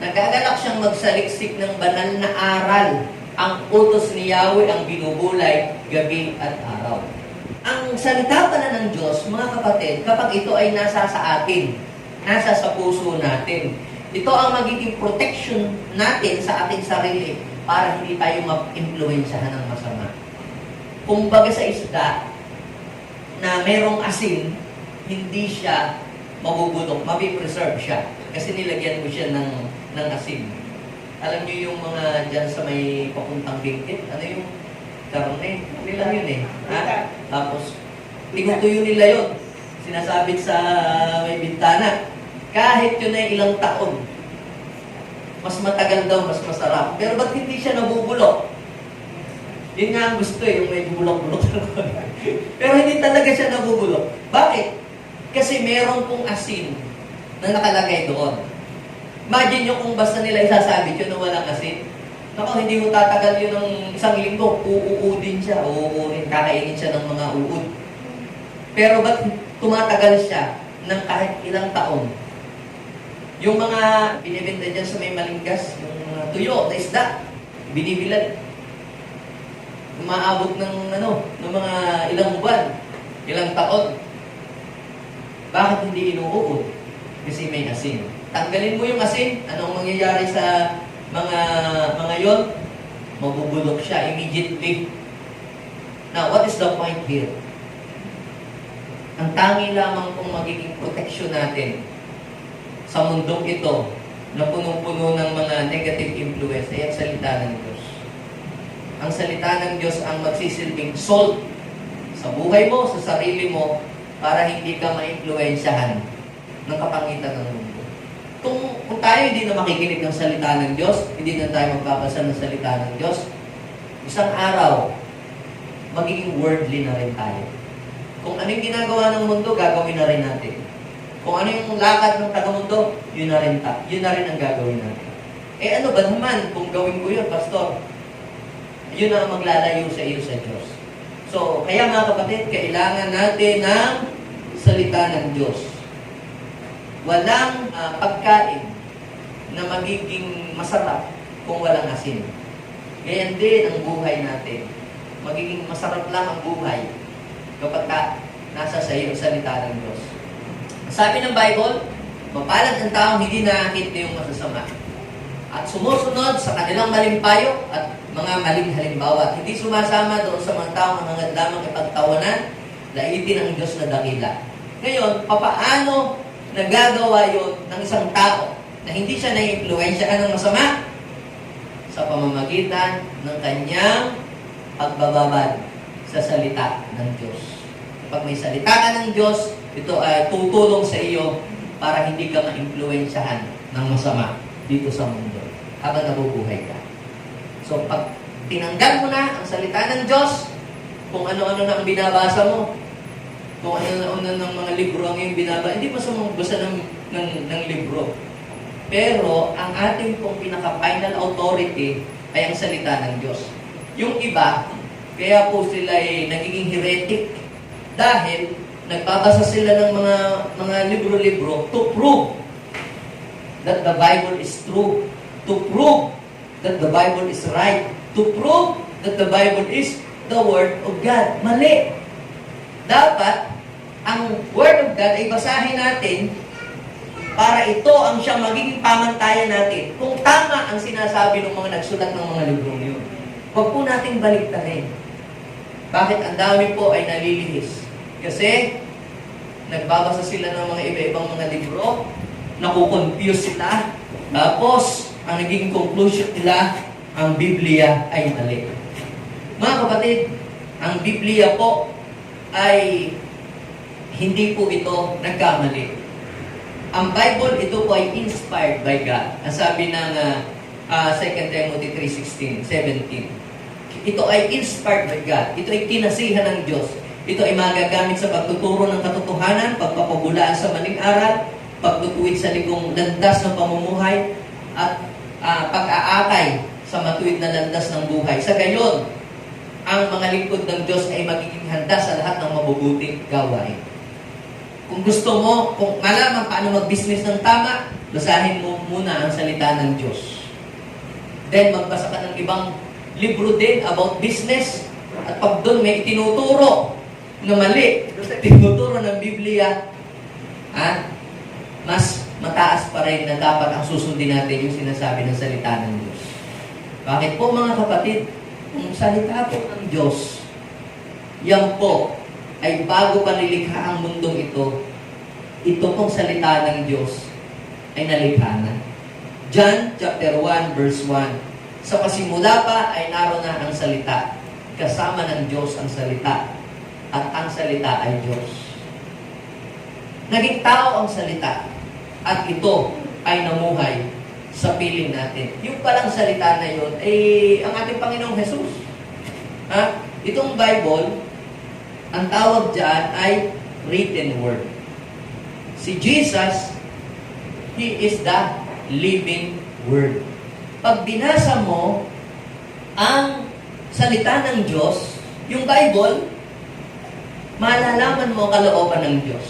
Nagagalak siyang magsaliksik ng banal na aral. Ang utos ni Yahweh ang binubulay gabi at araw. Ang salita pala ng Diyos, mga kapatid, kapag ito ay nasa sa atin, nasa sa puso natin, ito ang magiging protection natin sa ating sarili para hindi tayo ma-influensyahan ng masama. Kumbaga sa isda, na merong asin, hindi siya mabubulok, mabipreserve siya. Kasi nilagyan mo siya ng asin. Alam niyo yung mga dyan sa may papuntang bingkit? Ano yung karne? Nila yun eh. Ha? Tapos, tinutuyo nila yun. Sinasabit sa may bintana. Kahit yun ay ilang taon, mas matagal daw, mas masarap. Pero ba't hindi siya nabubulok? Yun nga ang gusto eh, yung may bulok-bulok. Pero hindi talaga siya nabubulok. Bakit? Kasi meron pong asin na nakalagay doon. Imagine nyo kung basta nila isasabit yun na walang asin. Naku, hindi mo tatagal yun ng isang linggo. Uuudin siya. Uuudin. Kakainin siya ng mga uud. Pero ba't tumatagal siya ng kahit ilang taon? Yung mga binibenta dyan sa may malinggas, yung mga tuyo na isda, binibilad. Umaabot ng mga ilang buwan, ilang taon. Bakit hindi inuuod? Kasi may asin. Tanggalin mo yung asin, anong mangyayari sa mga yon? Mabubulok siya immediately. Now, what is the point here? Ang tangi lamang kung magiging protection natin sa mundong ito na punong-puno ng mga negative influence ay ang salita ng Diyos. Ang salita ng Diyos ang magsisilbing salt sa buhay mo, sa sarili mo, para hindi ka ma-influensyahan ng kapangitan ng mundo. Kung tayo hindi na makikinig ng salita ng Diyos, hindi na tayo magbabasa ng salita ng Diyos, isang araw, magiging worldly na rin tayo. Kung ano yung ginagawa ng mundo, gagawin na rin natin. Kung ano yung lakad ng taga-mundo, yun na rin ang gagawin natin. Ano ba naman kung gawin ko yun, Pastor? Yun ang maglalayo sa iyo sa Diyos. So, kaya mga kapatid, kailangan natin ng salita ng Diyos. Walang pagkain na magiging masarap kung walang asin. Ganyan din ang buhay natin. Magiging masarap lang ang buhay kapag nasa sa iyo ang salita ng Diyos. Sabi ng Bible, mapalad ang taong hindi nakakita yung masasama at sumusunod sa kanilang maling payo at mga maling halimbawa. Hindi sumasama doon sa mga taong hangad lamang ipagtawanan, laitin ang Diyos na dakila. Ngayon, papaano nagagawa yon ng isang tao na hindi siya na-impluensyahan ng masama? Sa pamamagitan ng kanyang pagbababad sa salita ng Diyos. Pag may salita ka ng Diyos, ito ay tutulong sa iyo para hindi ka ma-impluensyahan ng masama dito sa mundo habang nabubuhay ka. So, pag tinanggal mo na ang salita ng Diyos, kung ano-ano na ang binabasa mo, kung ano-ano ng mga libro ang iyong binabasa, hindi mo sumugbasa ng libro. Pero, ang ating pong pinaka-final authority ay ang salita ng Diyos. Yung iba, kaya po sila ay nagiging heretic dahil nagbabasa sila ng mga libro-libro to prove that the Bible is true, to prove that the Bible is right, to prove that the Bible is the Word of God. Mali. Dapat, ang Word of God ay basahin natin para ito ang siyang magiging pamantayan natin kung tama ang sinasabi ng mga nagsulat ng mga librong yun. Huwag po nating baliktarin. Bakit ang dami po ay nalilihis? Kasi, nagbabasa sila ng mga iba-ibang mga libro, nakukonfuse sila, tapos, ang naging conclusion nila, ang Biblia ay mali. Mga kapatid, ang Biblia po ay hindi po ito nagkamali. Ang Bible, ito po ay inspired by God. Ang sabi ng 2 Timothy 3:16, 17. Ito ay inspired by God. Ito ay kinasihan ng Diyos. Ito ay magagamit sa pagtuturo ng katotohanan, pagpapabulaan sa maling aral, pagtutuwid sa ligong landas ng pamumuhay, at pag-aakay sa matuwid na landas ng buhay. Sa gayon, ang mga lingkod ng Diyos ay magiging handa sa lahat ng mabubuting gawain. Kung gusto mo, kung malaman paano mag-business ng tama, basahin mo muna ang salita ng Diyos. Then, magbasa ka ng ibang libro din about business. At pag doon may itinuturo na mali, tinuturo ng Biblia, mas mataas pa rin na dapat ang susundin natin yung sinasabi ng salita ng Diyos. Bakit po mga kapatid? Kung salita po ng Diyos, yan po ay bago pa nilikha ang mundong ito pong salita ng Diyos ay nalikha na. John chapter 1 verse 1. Sa pasimula pa ay naroon na ang salita. Kasama ng Diyos ang salita. At ang salita ay Diyos. Naging tao ang salita. At ito ay namuhay sa piling natin. Yung palang salita na yun ay ang ating Panginoong Jesus. Itong Bible, ang tawag dyan ay written word. Si Jesus, He is the living word. Pag binasa mo ang salita ng Diyos, yung Bible, malalaman mo ang kalooban ng Diyos.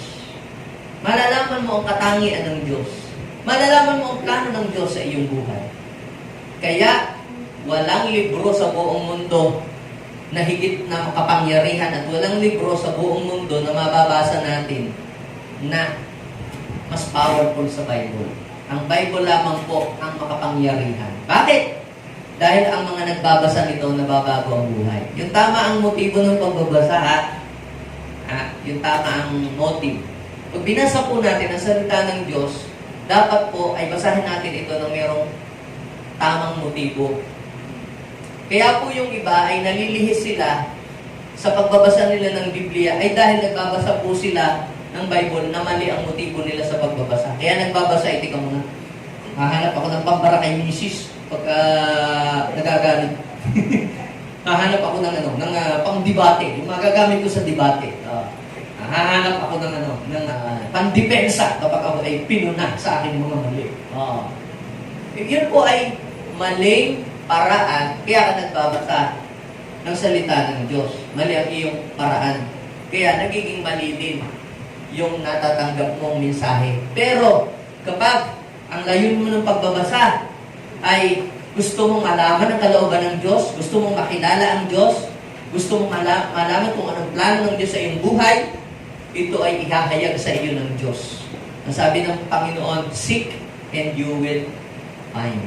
Malalaman mo ang katangian ng Diyos. Malalaman mo ang plano ng Diyos sa iyong buhay. Kaya, walang libro sa buong mundo na higit na makapangyarihan at walang libro sa buong mundo na mababasa natin na mas powerful sa Bible. Ang Bible lamang po ang makapangyarihan. Bakit? Dahil ang mga nagbabasa nito nababago ang buhay. Yung tama ang motibo ng pagbabasa, yung tama ang motive. Pag binasa po natin ang salita ng Diyos, dapat po ay basahin natin ito ng mayroong tamang motibo. Kaya po yung iba ay nalilihis sila sa pagbabasa nila ng Biblia ay dahil nagbabasa po sila ng Bible na mali ang motibo nila sa pagbabasa. Kaya nagbabasa, ito ka mga Hahanap ako ng pambara kay misis pagka nagagalit. Hahanap ako ng pang-debate, yung magagamit ko sa debate. Hahanap ako ng pang-depensa kapag ako ay pinuna sa aking mga mali. Yun po ay maling paraan, kaya ka nagbabasa ng salita ng Diyos. Mali ang iyong paraan. Kaya nagiging mali din yung natatanggap mong mensahe. Pero kapag ang layunin mo ng pagbabasa ay gusto mong malaman ang kalooban ng Diyos, gusto mong makilala ang Diyos, gusto mong malaman kung anong plano ng Diyos sa iyong buhay, ito ay ihahayag sa iyo ng Diyos. Ang sabi ng Panginoon, seek and you will find.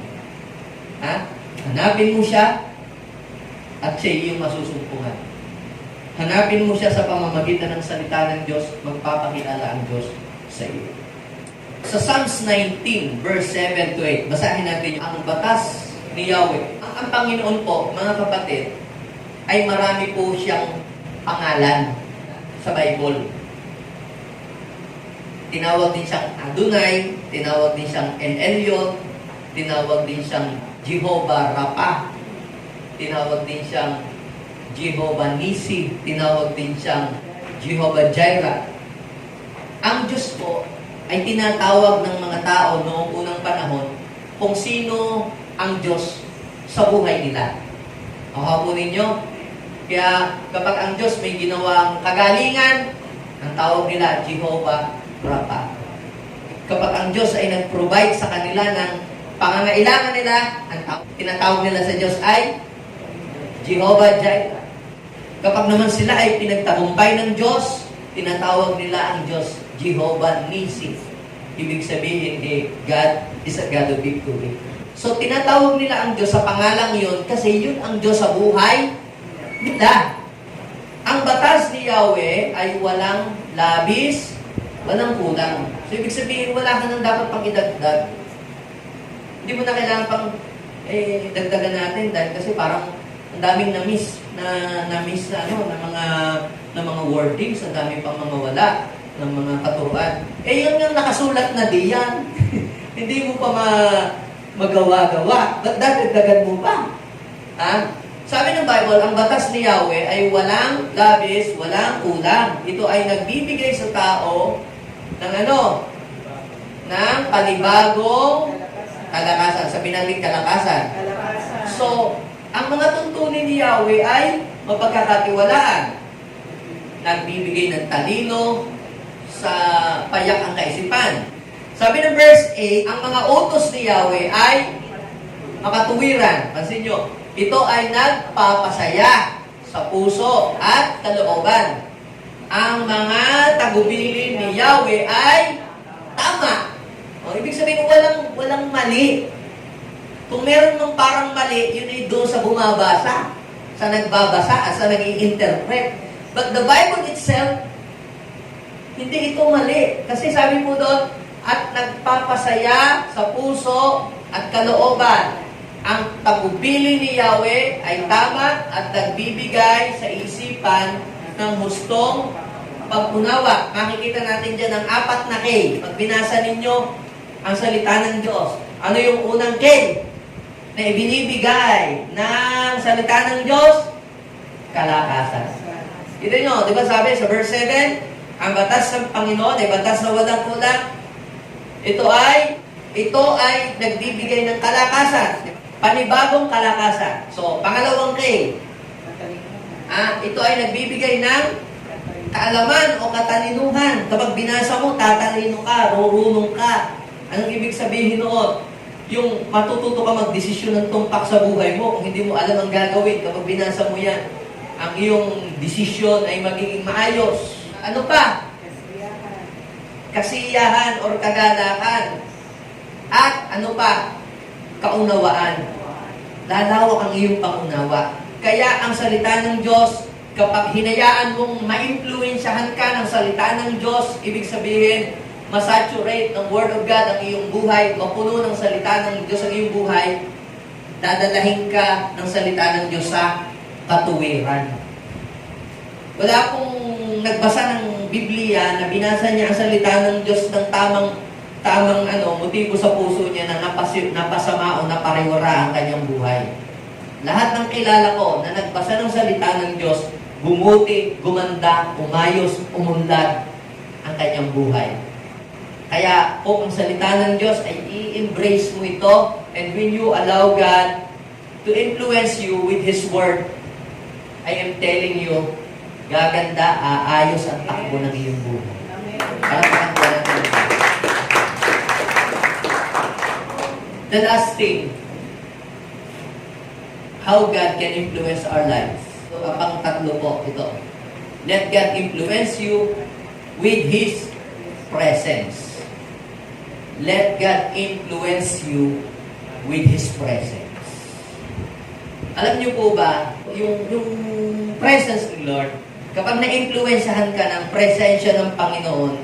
Hanapin mo siya at siya iyong masusumpungan. Hanapin mo siya sa pamamagitan ng salita ng Diyos, magpapakilala ang Diyos sa iyo. Sa Psalms 19, verse 7 to 8, basahin natin ang batas ni Yahweh. Ang Panginoon po, mga kapatid, ay marami po siyang pangalan sa Bible. Tinawag din siyang Adonai, tinawag din siyang El Elyon, tinawag din siyang Jehovah Rapha, tinawag din siyang Jehovah Nisi, tinawag din siyang Jehovah Jireh. Ang Diyos po ay tinatawag ng mga tao noong unang panahon kung sino ang Diyos sa buhay nila. Ako po ninyo, kaya kapag ang Diyos may ginawang kagalingan, ang tawag nila Jehovah Rapha. Kapag ang Diyos ay nag-provide sa kanila ng pangangailangan nila, ang tinatawag nila sa Diyos ay Jehovah Jireh. Kapag naman sila ay pinagtagumpay ng Diyos, tinatawag nila ang Diyos Jehovah Nisi. Ibig sabihin, God is a God of victory. So, tinatawag nila ang Diyos sa pangalang yun kasi yun ang Diyos sa buhay nila. Ang batas ni Yahweh ay walang labis, walang kulang. So, ibig sabihin, wala ka nang dapat pang idagdag. Hindi mo na kailangan pang dagdagan natin dahil kasi parang ang daming na-miss na mga wordings, ang daming pang mga wala ng mga katuruan. Yun yung nakasulat na diyan. Hindi mo pa magawa-gawa. Ba't dagdagan mo pa? Sabi ng Bible, ang batas ni Yahweh ay walang labis, walang kulang. Ito ay nagbibigay sa tao ng ng panibagong kalakasan. Sabi natin kalakasan. So, ang mga tuntunin ni Yahweh ay mapagkakatiwalaan. Nagbibigay ng talino sa payak ang kaisipan. Sabi ng verse 8, ang mga utos ni Yahweh ay makatuwiran. Pansin nyo, ito ay nagpapasaya sa puso at kalooban. Ang mga tagubilin ni Yahweh ay tama. Ibig sabihin, walang mali. Kung meron ng parang mali, yun ay doon sa bumabasa, sa nagbabasa, at sa nag-i-interpret. But the Bible itself, hindi ito mali. Kasi sabi po doon, at nagpapasaya sa puso at kalooban. Ang tagubili ni Yahweh ay tama at nagbibigay sa isipan ng hustong pag-unawa. Makikita natin dyan ang 4 na K. Pag binasa ninyo ang salita ng Diyos, ano yung unang K na ibinibigay ng salita ng Diyos? Kalakasan. Ito nyo, di ba sabi sa verse 7, ang batas ng Panginoon ay batas na walang kulang. Ito ay nagbibigay ng kalakasan. Panibagong kalakasan. So, pangalawang K. Ito ay nagbibigay ng kaalaman o katalinuhan. Kapag binasa mo, tatalino ka, rurunong ka. Anong ibig sabihin noon? Yung matututo ka magdesisyon ng tumpak sa buhay mo kung hindi mo alam ang gagawin. Kapag binasa mo yan, ang iyong desisyon ay magiging maayos. Ano pa? Kasiyahan or kagalakan. At ano pa? Kaunawaan. Lalawak ang iyong pangunawa. Kaya ang salita ng Diyos, kapag hinayaan mong ma-influensyahan ka ng salita ng Diyos, ibig sabihin, masaturate ng Word of God ang iyong buhay, mapuno ng salita ng Diyos ang iyong buhay, dadalahin ka ng salita ng Diyos sa katuwiran. Wala akong nagbasa ng Biblia na binasa niya ang salita ng Diyos ng tamang tamang motibo sa puso niya na napasama o napariwara ang kanyang buhay. Lahat ng kilala ko na nagbasa ng salita ng Diyos, bumuti, gumanda, umayos, umunlad ang kanyang buhay. Kaya kung ang salita ng Diyos ay i-embrace mo ito, and when you allow God to influence you with His Word, I am telling you, gaganda, aayos ang takbo ng iyong buhay. The last thing, how God can influence our lives. So, ang tatlo po, ito. Let God influence you with His presence. Let God influence you with His presence. Alam niyo po ba, yung presence ng Lord, kapag na-influensyahan ka ng presensya ng Panginoon,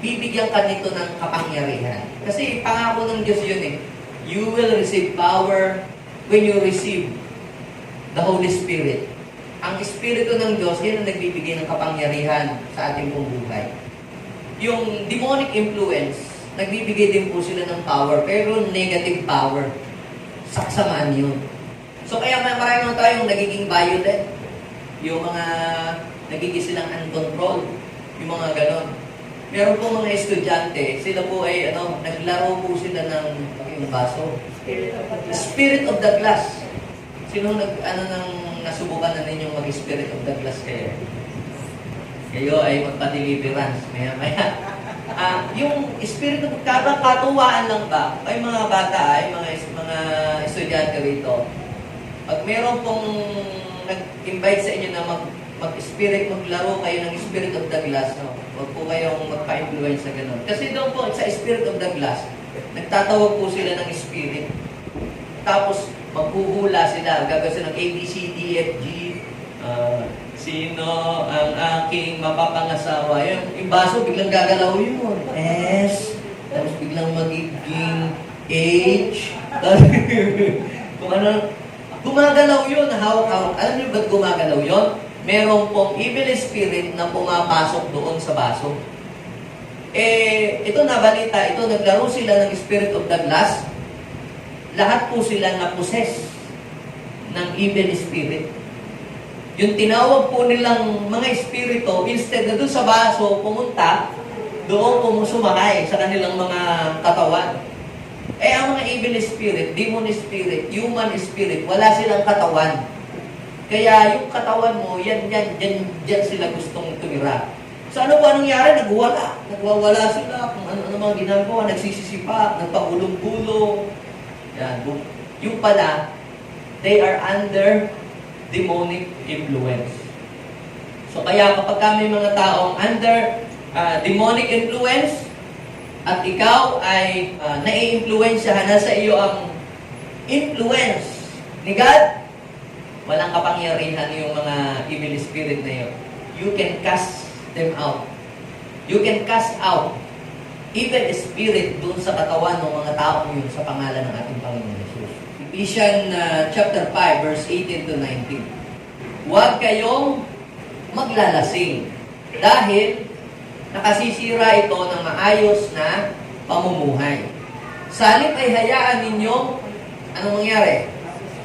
bibigyan ka nito ng kapangyarihan. Kasi pangako ng Diyos yun eh. You will receive power when you receive the Holy Spirit. Ang Espiritu ng Diyos, yan ang nagbibigay ng kapangyarihan sa ating pong buhay. Yung demonic influence, nagbibigay din po sila ng power, pero negative power. Saksamaan yun. So kaya marami tayong nagiging violent. Yung mga nagiging silang uncontrolled. Yung mga ganon. Meron po mga estudyante, sila po ay naglaro po sila ng yung baso. Spirit of the glass. Sino nasubukan na ninyong mag-spirit of the glass kayo? Kayo ay magpa-deliverance. Maya. Yung spirit of katuwaan lang ba? Ay mga bata, ay mga estudyante rito. Pag meron pong nag-invite sa inyo na mag-spirit, maglaro kayo ng spirit of the glass, no? Huwag po kayong magpa-influence sa ganun. Kasi doon po, sa spirit of the glass, nagtatawag po sila ng spirit. Tapos, maghuhula sila. Gagawin sila ng A, B, C, D, F, G. Sino ang aking mapapangasawa? Yung baso, biglang gagalaw yun. S. Tapos biglang magiging H. Kung ano, gumagalaw yun. Hawak-hawak. Alam niyo ba't gumagalaw yun? Meron pong evil spirit na pumapasok doon sa baso. Ito nabalita, ito naglaro sila ng spirit of the glass. Lahat po sila na-possess ng evil spirit. Yung tinawag po nilang mga espiritu, instead na doon sa baso pumunta, doon sumakay sa kanilang mga katawan. Ang mga evil spirit, demon spirit, human spirit, wala silang katawan. Kaya yung katawan mo, yan sila gustong tumira. So ano po anong nangyari? Nagwawala sila, kung ano mga ginagawa, nagsisisipa, nagpagulong-gulong. Yan. Yung pala, they are under demonic influence. So kaya kapag kami mga taong under demonic influence, at ikaw ay nai-influensyahan na sa iyo ang influence ni God, walang kapangyarihan yung mga evil spirit na yun. You can cast them out. You can cast out evil spirit dun sa katawan ng mga taong yun sa pangalan ng ating Panginoon Jesus. Ephesians chapter 5, verse 18 to 19. Huwag kayong maglalasing dahil nakasisira ito ng maayos na pamumuhay. Salip ay hayaan ninyong anong mangyari?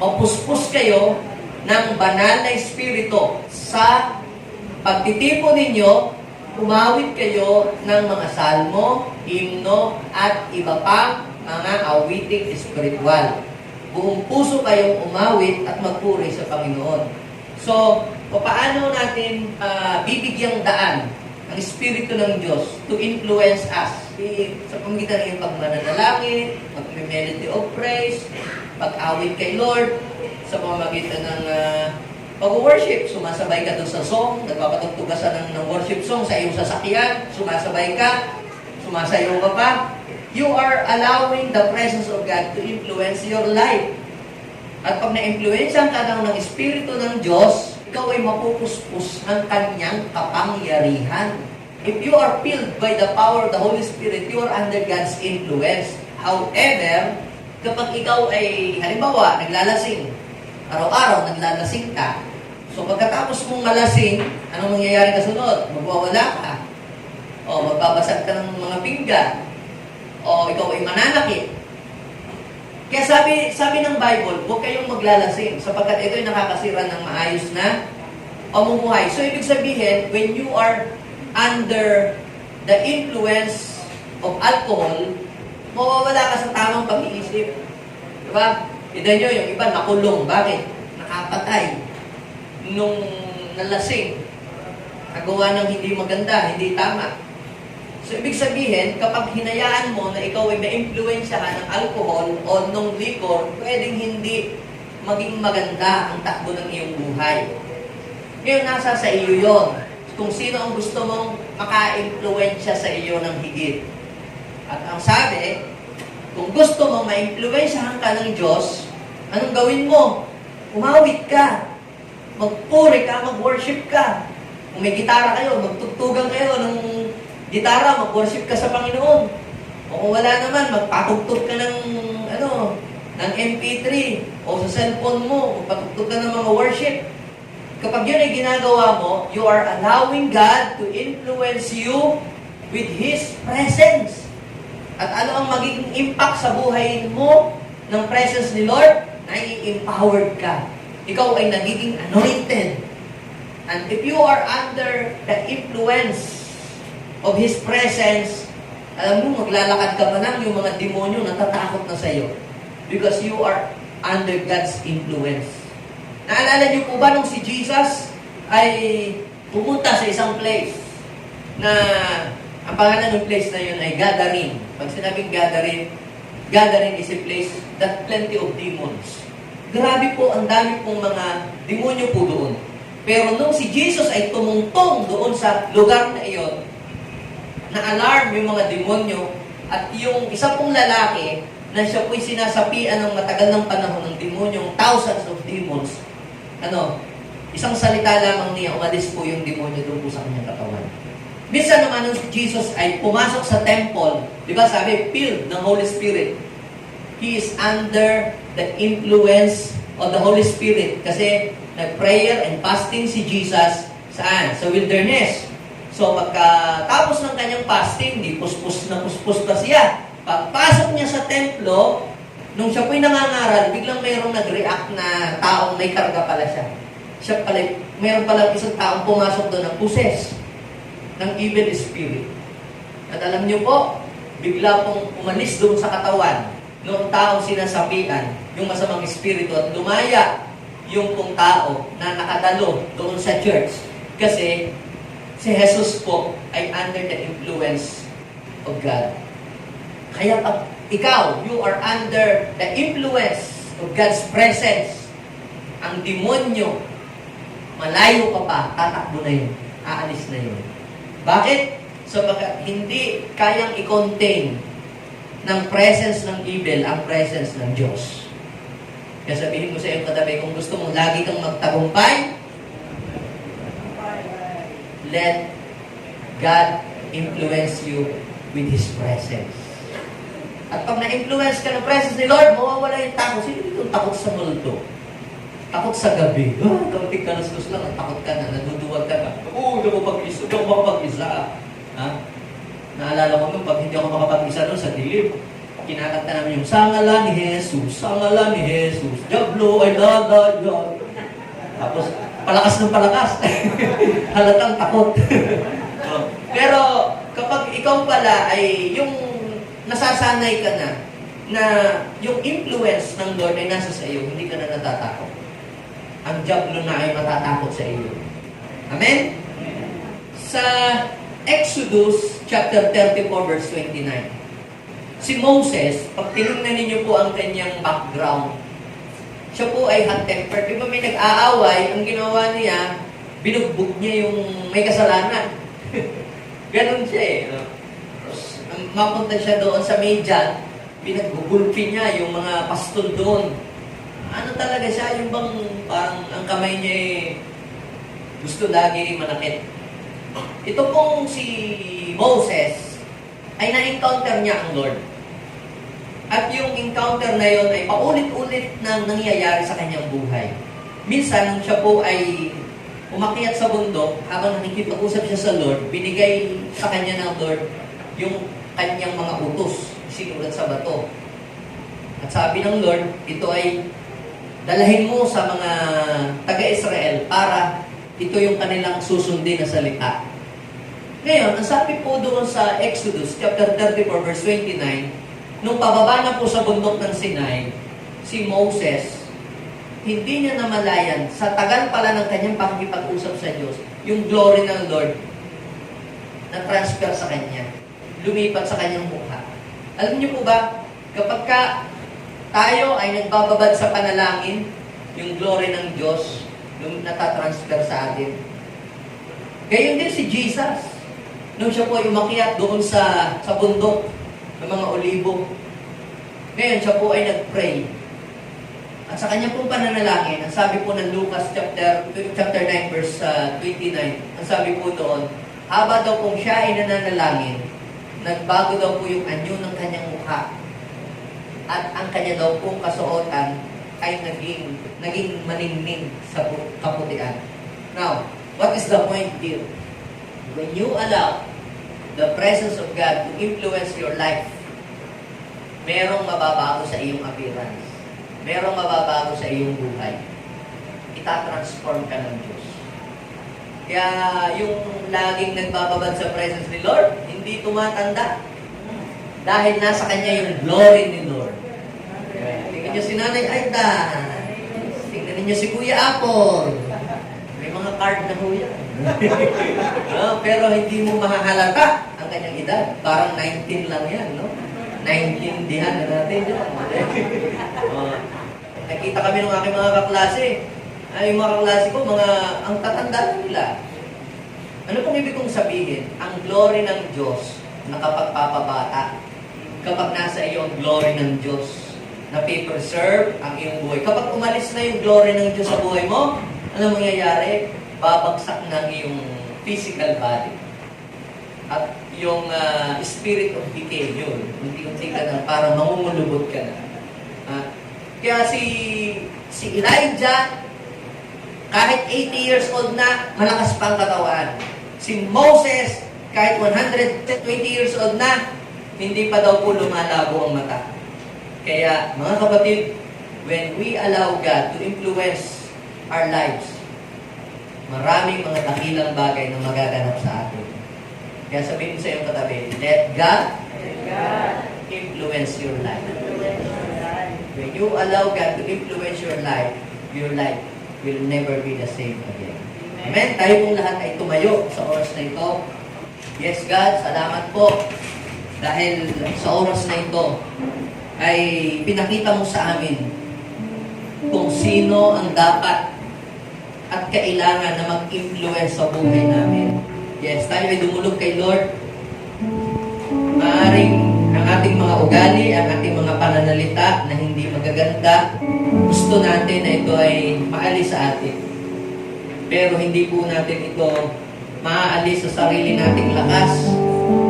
Mapuspos kayo ng banal na espiritu. Sa pagtitipon ninyo, umawit kayo ng mga salmo, himno, at iba pang mga awiting espiritual. Buong puso kayong umawit at magpuri sa Panginoon. So, paano natin bibigyang daan ang Espiritu ng Diyos to influence us? Sa pamagitan ng pagmananalangin, pag-melody of praise, pag-awit kay Lord, sa pamagitan ng pag-worship, sumasabay ka doon sa song, nagpapatugtugasan ng worship song sa iyong sasakyan, sumasabay ka, sumasayaw ka pa. You are allowing the presence of God to influence your life. At pag na-influensyan ka ng Espiritu ng Diyos, ikaw ay mapupuspos ng kanyang kapangyarihan. If you are filled by the power of the Holy Spirit, you are under God's influence. However, kapag ikaw ay, halimbawa, naglalasing, araw-araw naglalasing ka, so pagkatapos mong malasing, anong mangyayari kasunod? Magwawala ka. O magbabasag ka ng mga pinggan. o ikaw ay mananakit. Kaya sabi ng Bible, huwag kayong maglalasing sapagkat ito'y nakakasira ng maayos na pamumuhay. So, ibig sabihin, when you are under the influence of alcohol, mawawala ka sa tamang pag-iisip. Diba? Tignan nyo, yung iba nakulong. Bakit? Nakapatay. Nung nalasing, nagawa ng hindi maganda, hindi tama. So, ibig sabihin, kapag hinayaan mo na ikaw ay ma-influensyahan ng alcohol o ng liquor, pwedeng hindi maging maganda ang takbo ng iyong buhay. Ngayon, nasa sa iyo yon. Kung sino ang gusto mong maka-influensya sa iyo ng higit. At ang sabi, kung gusto mong ma-influensyahan ka ng Diyos, anong gawin mo? Umawit ka. Magpuri ka, mag-worship ka. Kung may gitara kayo, magtugtugan kayo ng gitara, mag-worship ka sa Panginoon. O kung wala naman, magpatugtog ka ng MP3 o sa cellphone mo, magpatugtog ka ng mga worship. Kapag yun ay ginagawa mo, you are allowing God to influence you with His presence. At ano ang magiging impact sa buhay mo ng presence ni Lord? Nai-empowered ka. Ikaw ay nagiging anointed. And if you are under the influence of His presence, alam mo, maglalakad ka pa lang, yung mga demonyo natatakot na sa'yo. Because you are under God's influence. Naalala niyo po ba nung si Jesus ay pumunta sa isang place na ang pangalan ng place na yun ay Gadarene. Pag sinabing Gadarene, Gadarene is a place that plenty of demons. Grabe po, ang dami pong mga demonyo po doon. Pero nung si Jesus ay tumungtong doon sa lugar na iyon, na-alarm yung mga demonyo at yung isa pong lalaki na siya po'y sinasapian ng matagal ng panahon ng demonyong thousands of demons, isang salita lamang niya, umalis po yung demonyo doon po sa kanyang katawan. Minsan naman nung si Jesus ay pumasok sa temple, di ba sabi, filled ng Holy Spirit. He is under the influence of the Holy Spirit kasi nag-prayer and fasting si Jesus saan? Sa wilderness. So, pagkatapos ng kanyang fasting, di puspos pa siya. Pagpasok niya sa templo, nung siya po'y nangangaral, biglang mayroong nag-react na taong may karga pala siya. Mayroon pala isang taong pumasok doon ng possess ng evil spirit. At alam niyo po, bigla pong umalis doon sa katawan noong taong sinasapian, yung masamang espiritu, at lumaya yung pong tao na nakadalo doon sa church. Kasi si Jesus po ay under the influence of God. Kaya pag ikaw, you are under the influence of God's presence, ang demonyo, malayo ka pa, tatakbo na yun, aalis na yun. Bakit? Sapagkat hindi kayang i-contain ng presence ng evil ang presence ng Diyos. Kaya sabihin ko sa iyong katabi, kung gusto mong lagi kang magtagumpay, let God influence you with His presence. At pag na-influence ka ng presence ni Lord, mawawala yung takot. Sino dito takot sa multo? Takot sa gabi. Kaunting kaluskus lang, takot ka na, naduduwag ka na. Hindi ako makapag-isa. Naalala ko nung pag hindi ako makapag-isa doon sa dilim, kinakanta namin yung Sangala ni Jesus, Sangala ni Jesus, Diablo ay dadaya. Tapos, palakas ng palakas. Halatang takot. Pero, kapag ikaw pala ay yung nasasanay ka na yung influence ng Lord ay nasa sa iyo, hindi ka na natatakot. Ang Diablo na ay matatakot sa iyo. Amen? Sa Exodus chapter 34 verse 29, si Moses, pag tinignan ninyo po ang kanyang background, siya po ay hot-tempered. Di ba may nag-aaway, ang ginawa niya, binugbog niya yung may kasalanan. Ganon siya eh. Mapunta siya doon sa Midian, pinagbubulpi niya yung mga pastol doon. Ano talaga siya? Yung bang parang ang kamay niya gusto lagi manakit. Ito pong si Moses ay na-encounter niya ang Lord. At yung encounter na yon ay paulit-ulit na nangyayari sa kanyang buhay. Minsan, nung siya po ay umakyat sa bundok, habang nakikipag-usap siya sa Lord, binigay sa kanya ng Lord yung kanyang mga utos. sinulat sa bato. At sabi ng Lord, ito ay dalahin mo sa mga taga-Israel para ito yung kanilang susundin na salita. Ngayon, ang sabi po doon sa Exodus chapter 34 verse 29, nung pababa na po sa bundok ng Sinai, si Moses, hindi niya namalayan, sa tagal pala ng kanyang pakikipag-usap sa Diyos, yung glory ng Lord na transfer sa kanya, lumipat sa kanyang mukha. Alam niyo po ba, kapag tayo ay nagbababad sa panalangin, yung glory ng Diyos, natatransfer sa atin. Gayon din si Jesus. Nung siya po ay umakyat doon sa bundok ng mga olibo. Ngayon, siya po ay nag-pray. At sa kanya pong pananalangin, ang sabi po ng Lucas chapter 9 verse 29, ang sabi po doon, haba daw kung siya ay nananalangin, nagbago daw po yung anyo ng kanyang mukha. At ang kanya daw pong kasuotan ay naging maningning sa kaputian. Now, what is the point here? When you allow the presence of God to influence your life, merong mababago sa iyong appearance. Merong mababago sa iyong buhay. Itatransform ka ng Diyos. Kaya yung laging nagbababad sa presence ni Lord, hindi tumatanda. Dahil nasa kanya yung glory ni Lord. Tingnan niyo si Nanay Aida. Tingnan niyo si Kuya Apple. May mga card na ho yan. No, pero hindi mo mahahalata ang kanyang edad. Parang 19 lang yan, no? 19-dihan na natin yan. Nakita kami ng aking mga kaklase. Ay, yung mga kaklase ko, ang tatanda nila. Ano pong ibig kong sabihin? Ang glory ng Diyos na kapagpapabata, kapag nasa iyo ang glory ng Diyos, na preserve ang iyong buhay. Kapag umalis na yung glory ng Diyos sa buhay mo, ano mangyayari? Babagsak ng iyong physical body. At yung spirit of decay, yun. Unti-unti ka na, parang mangungulubot ka na. Kaya si Elijah, kahit 80 years old na, malakas pa ang katawan. Si Moses, kahit 120 years old na, hindi pa daw po lumalabo ang mata. Kaya, mga kapatid, when we allow God to influence our lives, maraming mga dakilang bagay na magaganap sa atin. Kaya sabihin sa iyong katabi, let God influence your life. When you allow God to influence your life will never be the same again. Amen? Tayo pong lahat ay tumayo sa oras na ito. Yes, God, salamat po. Dahil sa oras na ito, ay pinakita mo sa amin kung sino ang dapat at kailangan na mag-influence sa buhay namin. Yes, tayo ay dumulog kay Lord. Maaring ang ating mga ugali, ang ating mga pananalita na hindi magaganda, gusto natin na ito ay maalis sa atin. Pero hindi po natin ito maaalis sa sarili nating lakas,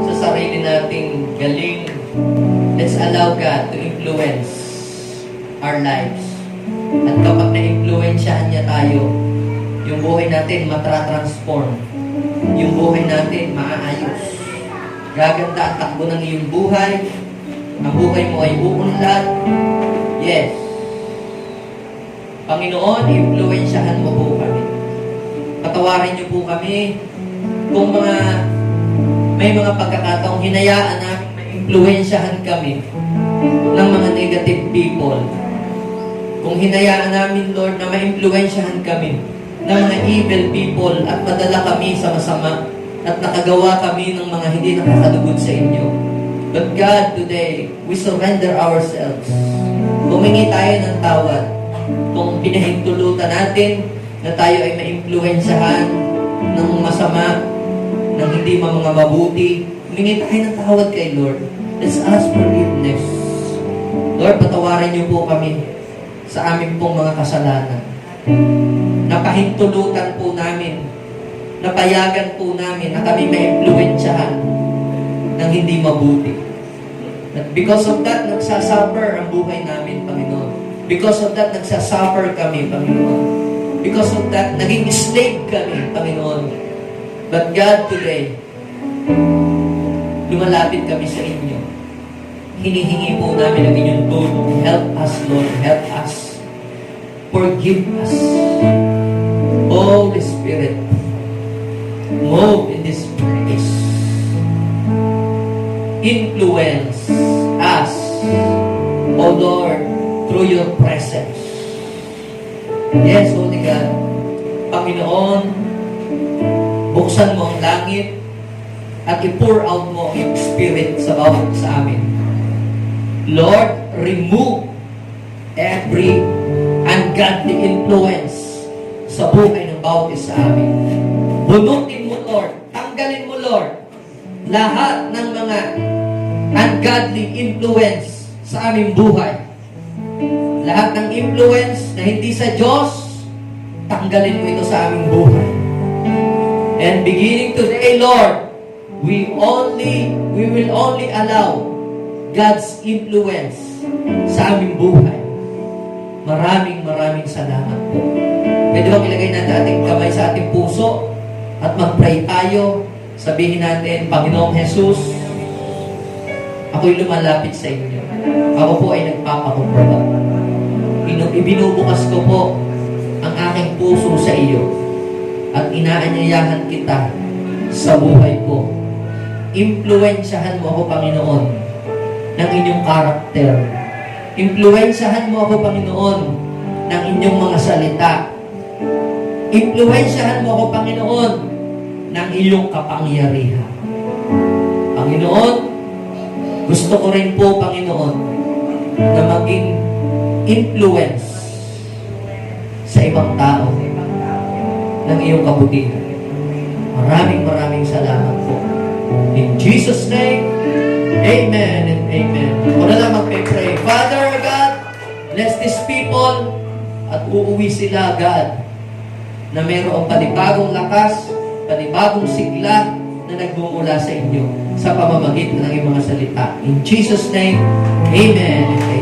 sa sarili nating galing. Let's allow God to influence our lives. At kapag na-influensyahan niya tayo, yung buhay natin matra-transform. Yung buhay natin maaayos. Gaganda ang takbo ng iyong buhay. Ang buhay mo ay uunlad. Yes. Panginoon, influensyahan mo po kami. Patawarin niyo po kami kung may mga pagkakataong hinayaan namin ma-influensyahan kami ng mga negative people. Kung hinayaan namin, Lord, na ma-influensyahan kami ng mga evil people at madala kami sa masama at nakagawa kami ng mga hindi nakakadugod sa inyo. But God, today, we surrender ourselves. Humingi tayo ng tawad kung pinahintulutan natin na tayo ay ma-influensyahan ng masama, ng hindi mga mabuti. Humingi tayo ng tawad kay Lord. Let's ask forgiveness. Lord, patawarin niyo po kami sa amin pong mga kasalanan. Napahintulutan po namin, napayagan po namin na kami ma-influensyahan ng hindi mabuti. At because of that, nagsasuffer ang buhay namin, Panginoon. Because of that, nagsasuffer kami, Panginoon. Because of that, naging slave kami, Panginoon. But God, today, lumalapit kami sa inyo. hinihingi po namin ang inyong tulong. Help us, Lord. Help us. Forgive us. Holy Spirit, move in this place. Influence us, O Lord, through your presence. Yes, Holy God. Panginoon, buksan mo ang langit at i-pour out mo ang Spirit sa bawat sa amin. Lord, remove every ungodly influence sa buhay ng bawat isa amin. Bunutin mo, Lord. Tanggalin mo, Lord, lahat ng mga ungodly influence sa aming buhay. Lahat ng influence na hindi sa Diyos, tanggalin mo ito sa aming buhay. And beginning today, Lord, we will only allow God's influence sa aming buhay. Maraming salamat po. Pwede bang ilagay natin ating kamay sa ating puso at mag-pray tayo. Sabihin natin, Panginoong Jesus, ako'y lumalapit sa inyo. Ako po ay nagpapakumbaba. Ibinubukas ko po ang aking puso sa iyo at inaanyayahan kita sa buhay ko. Impluensyahan mo ako, Panginoon, ng inyong karakter. Impluensyahan mo ako, Panginoon, ng inyong mga salita. Impluensyahan mo ako, Panginoon, ng iyong kapangyarihan. Panginoon, gusto ko rin po, Panginoon, na maging influence sa ibang tao ng iyong kabutihan. Maraming salamat po. In Jesus' name, amen and amen. Ako na lang magpe-pray. Father God, bless these people at uuwi sila, God, na mayroong panibagong lakas, panibagong sigla na nagmumula sa inyo sa pamamagitan ng iyong mga salita. In Jesus' name, amen and amen.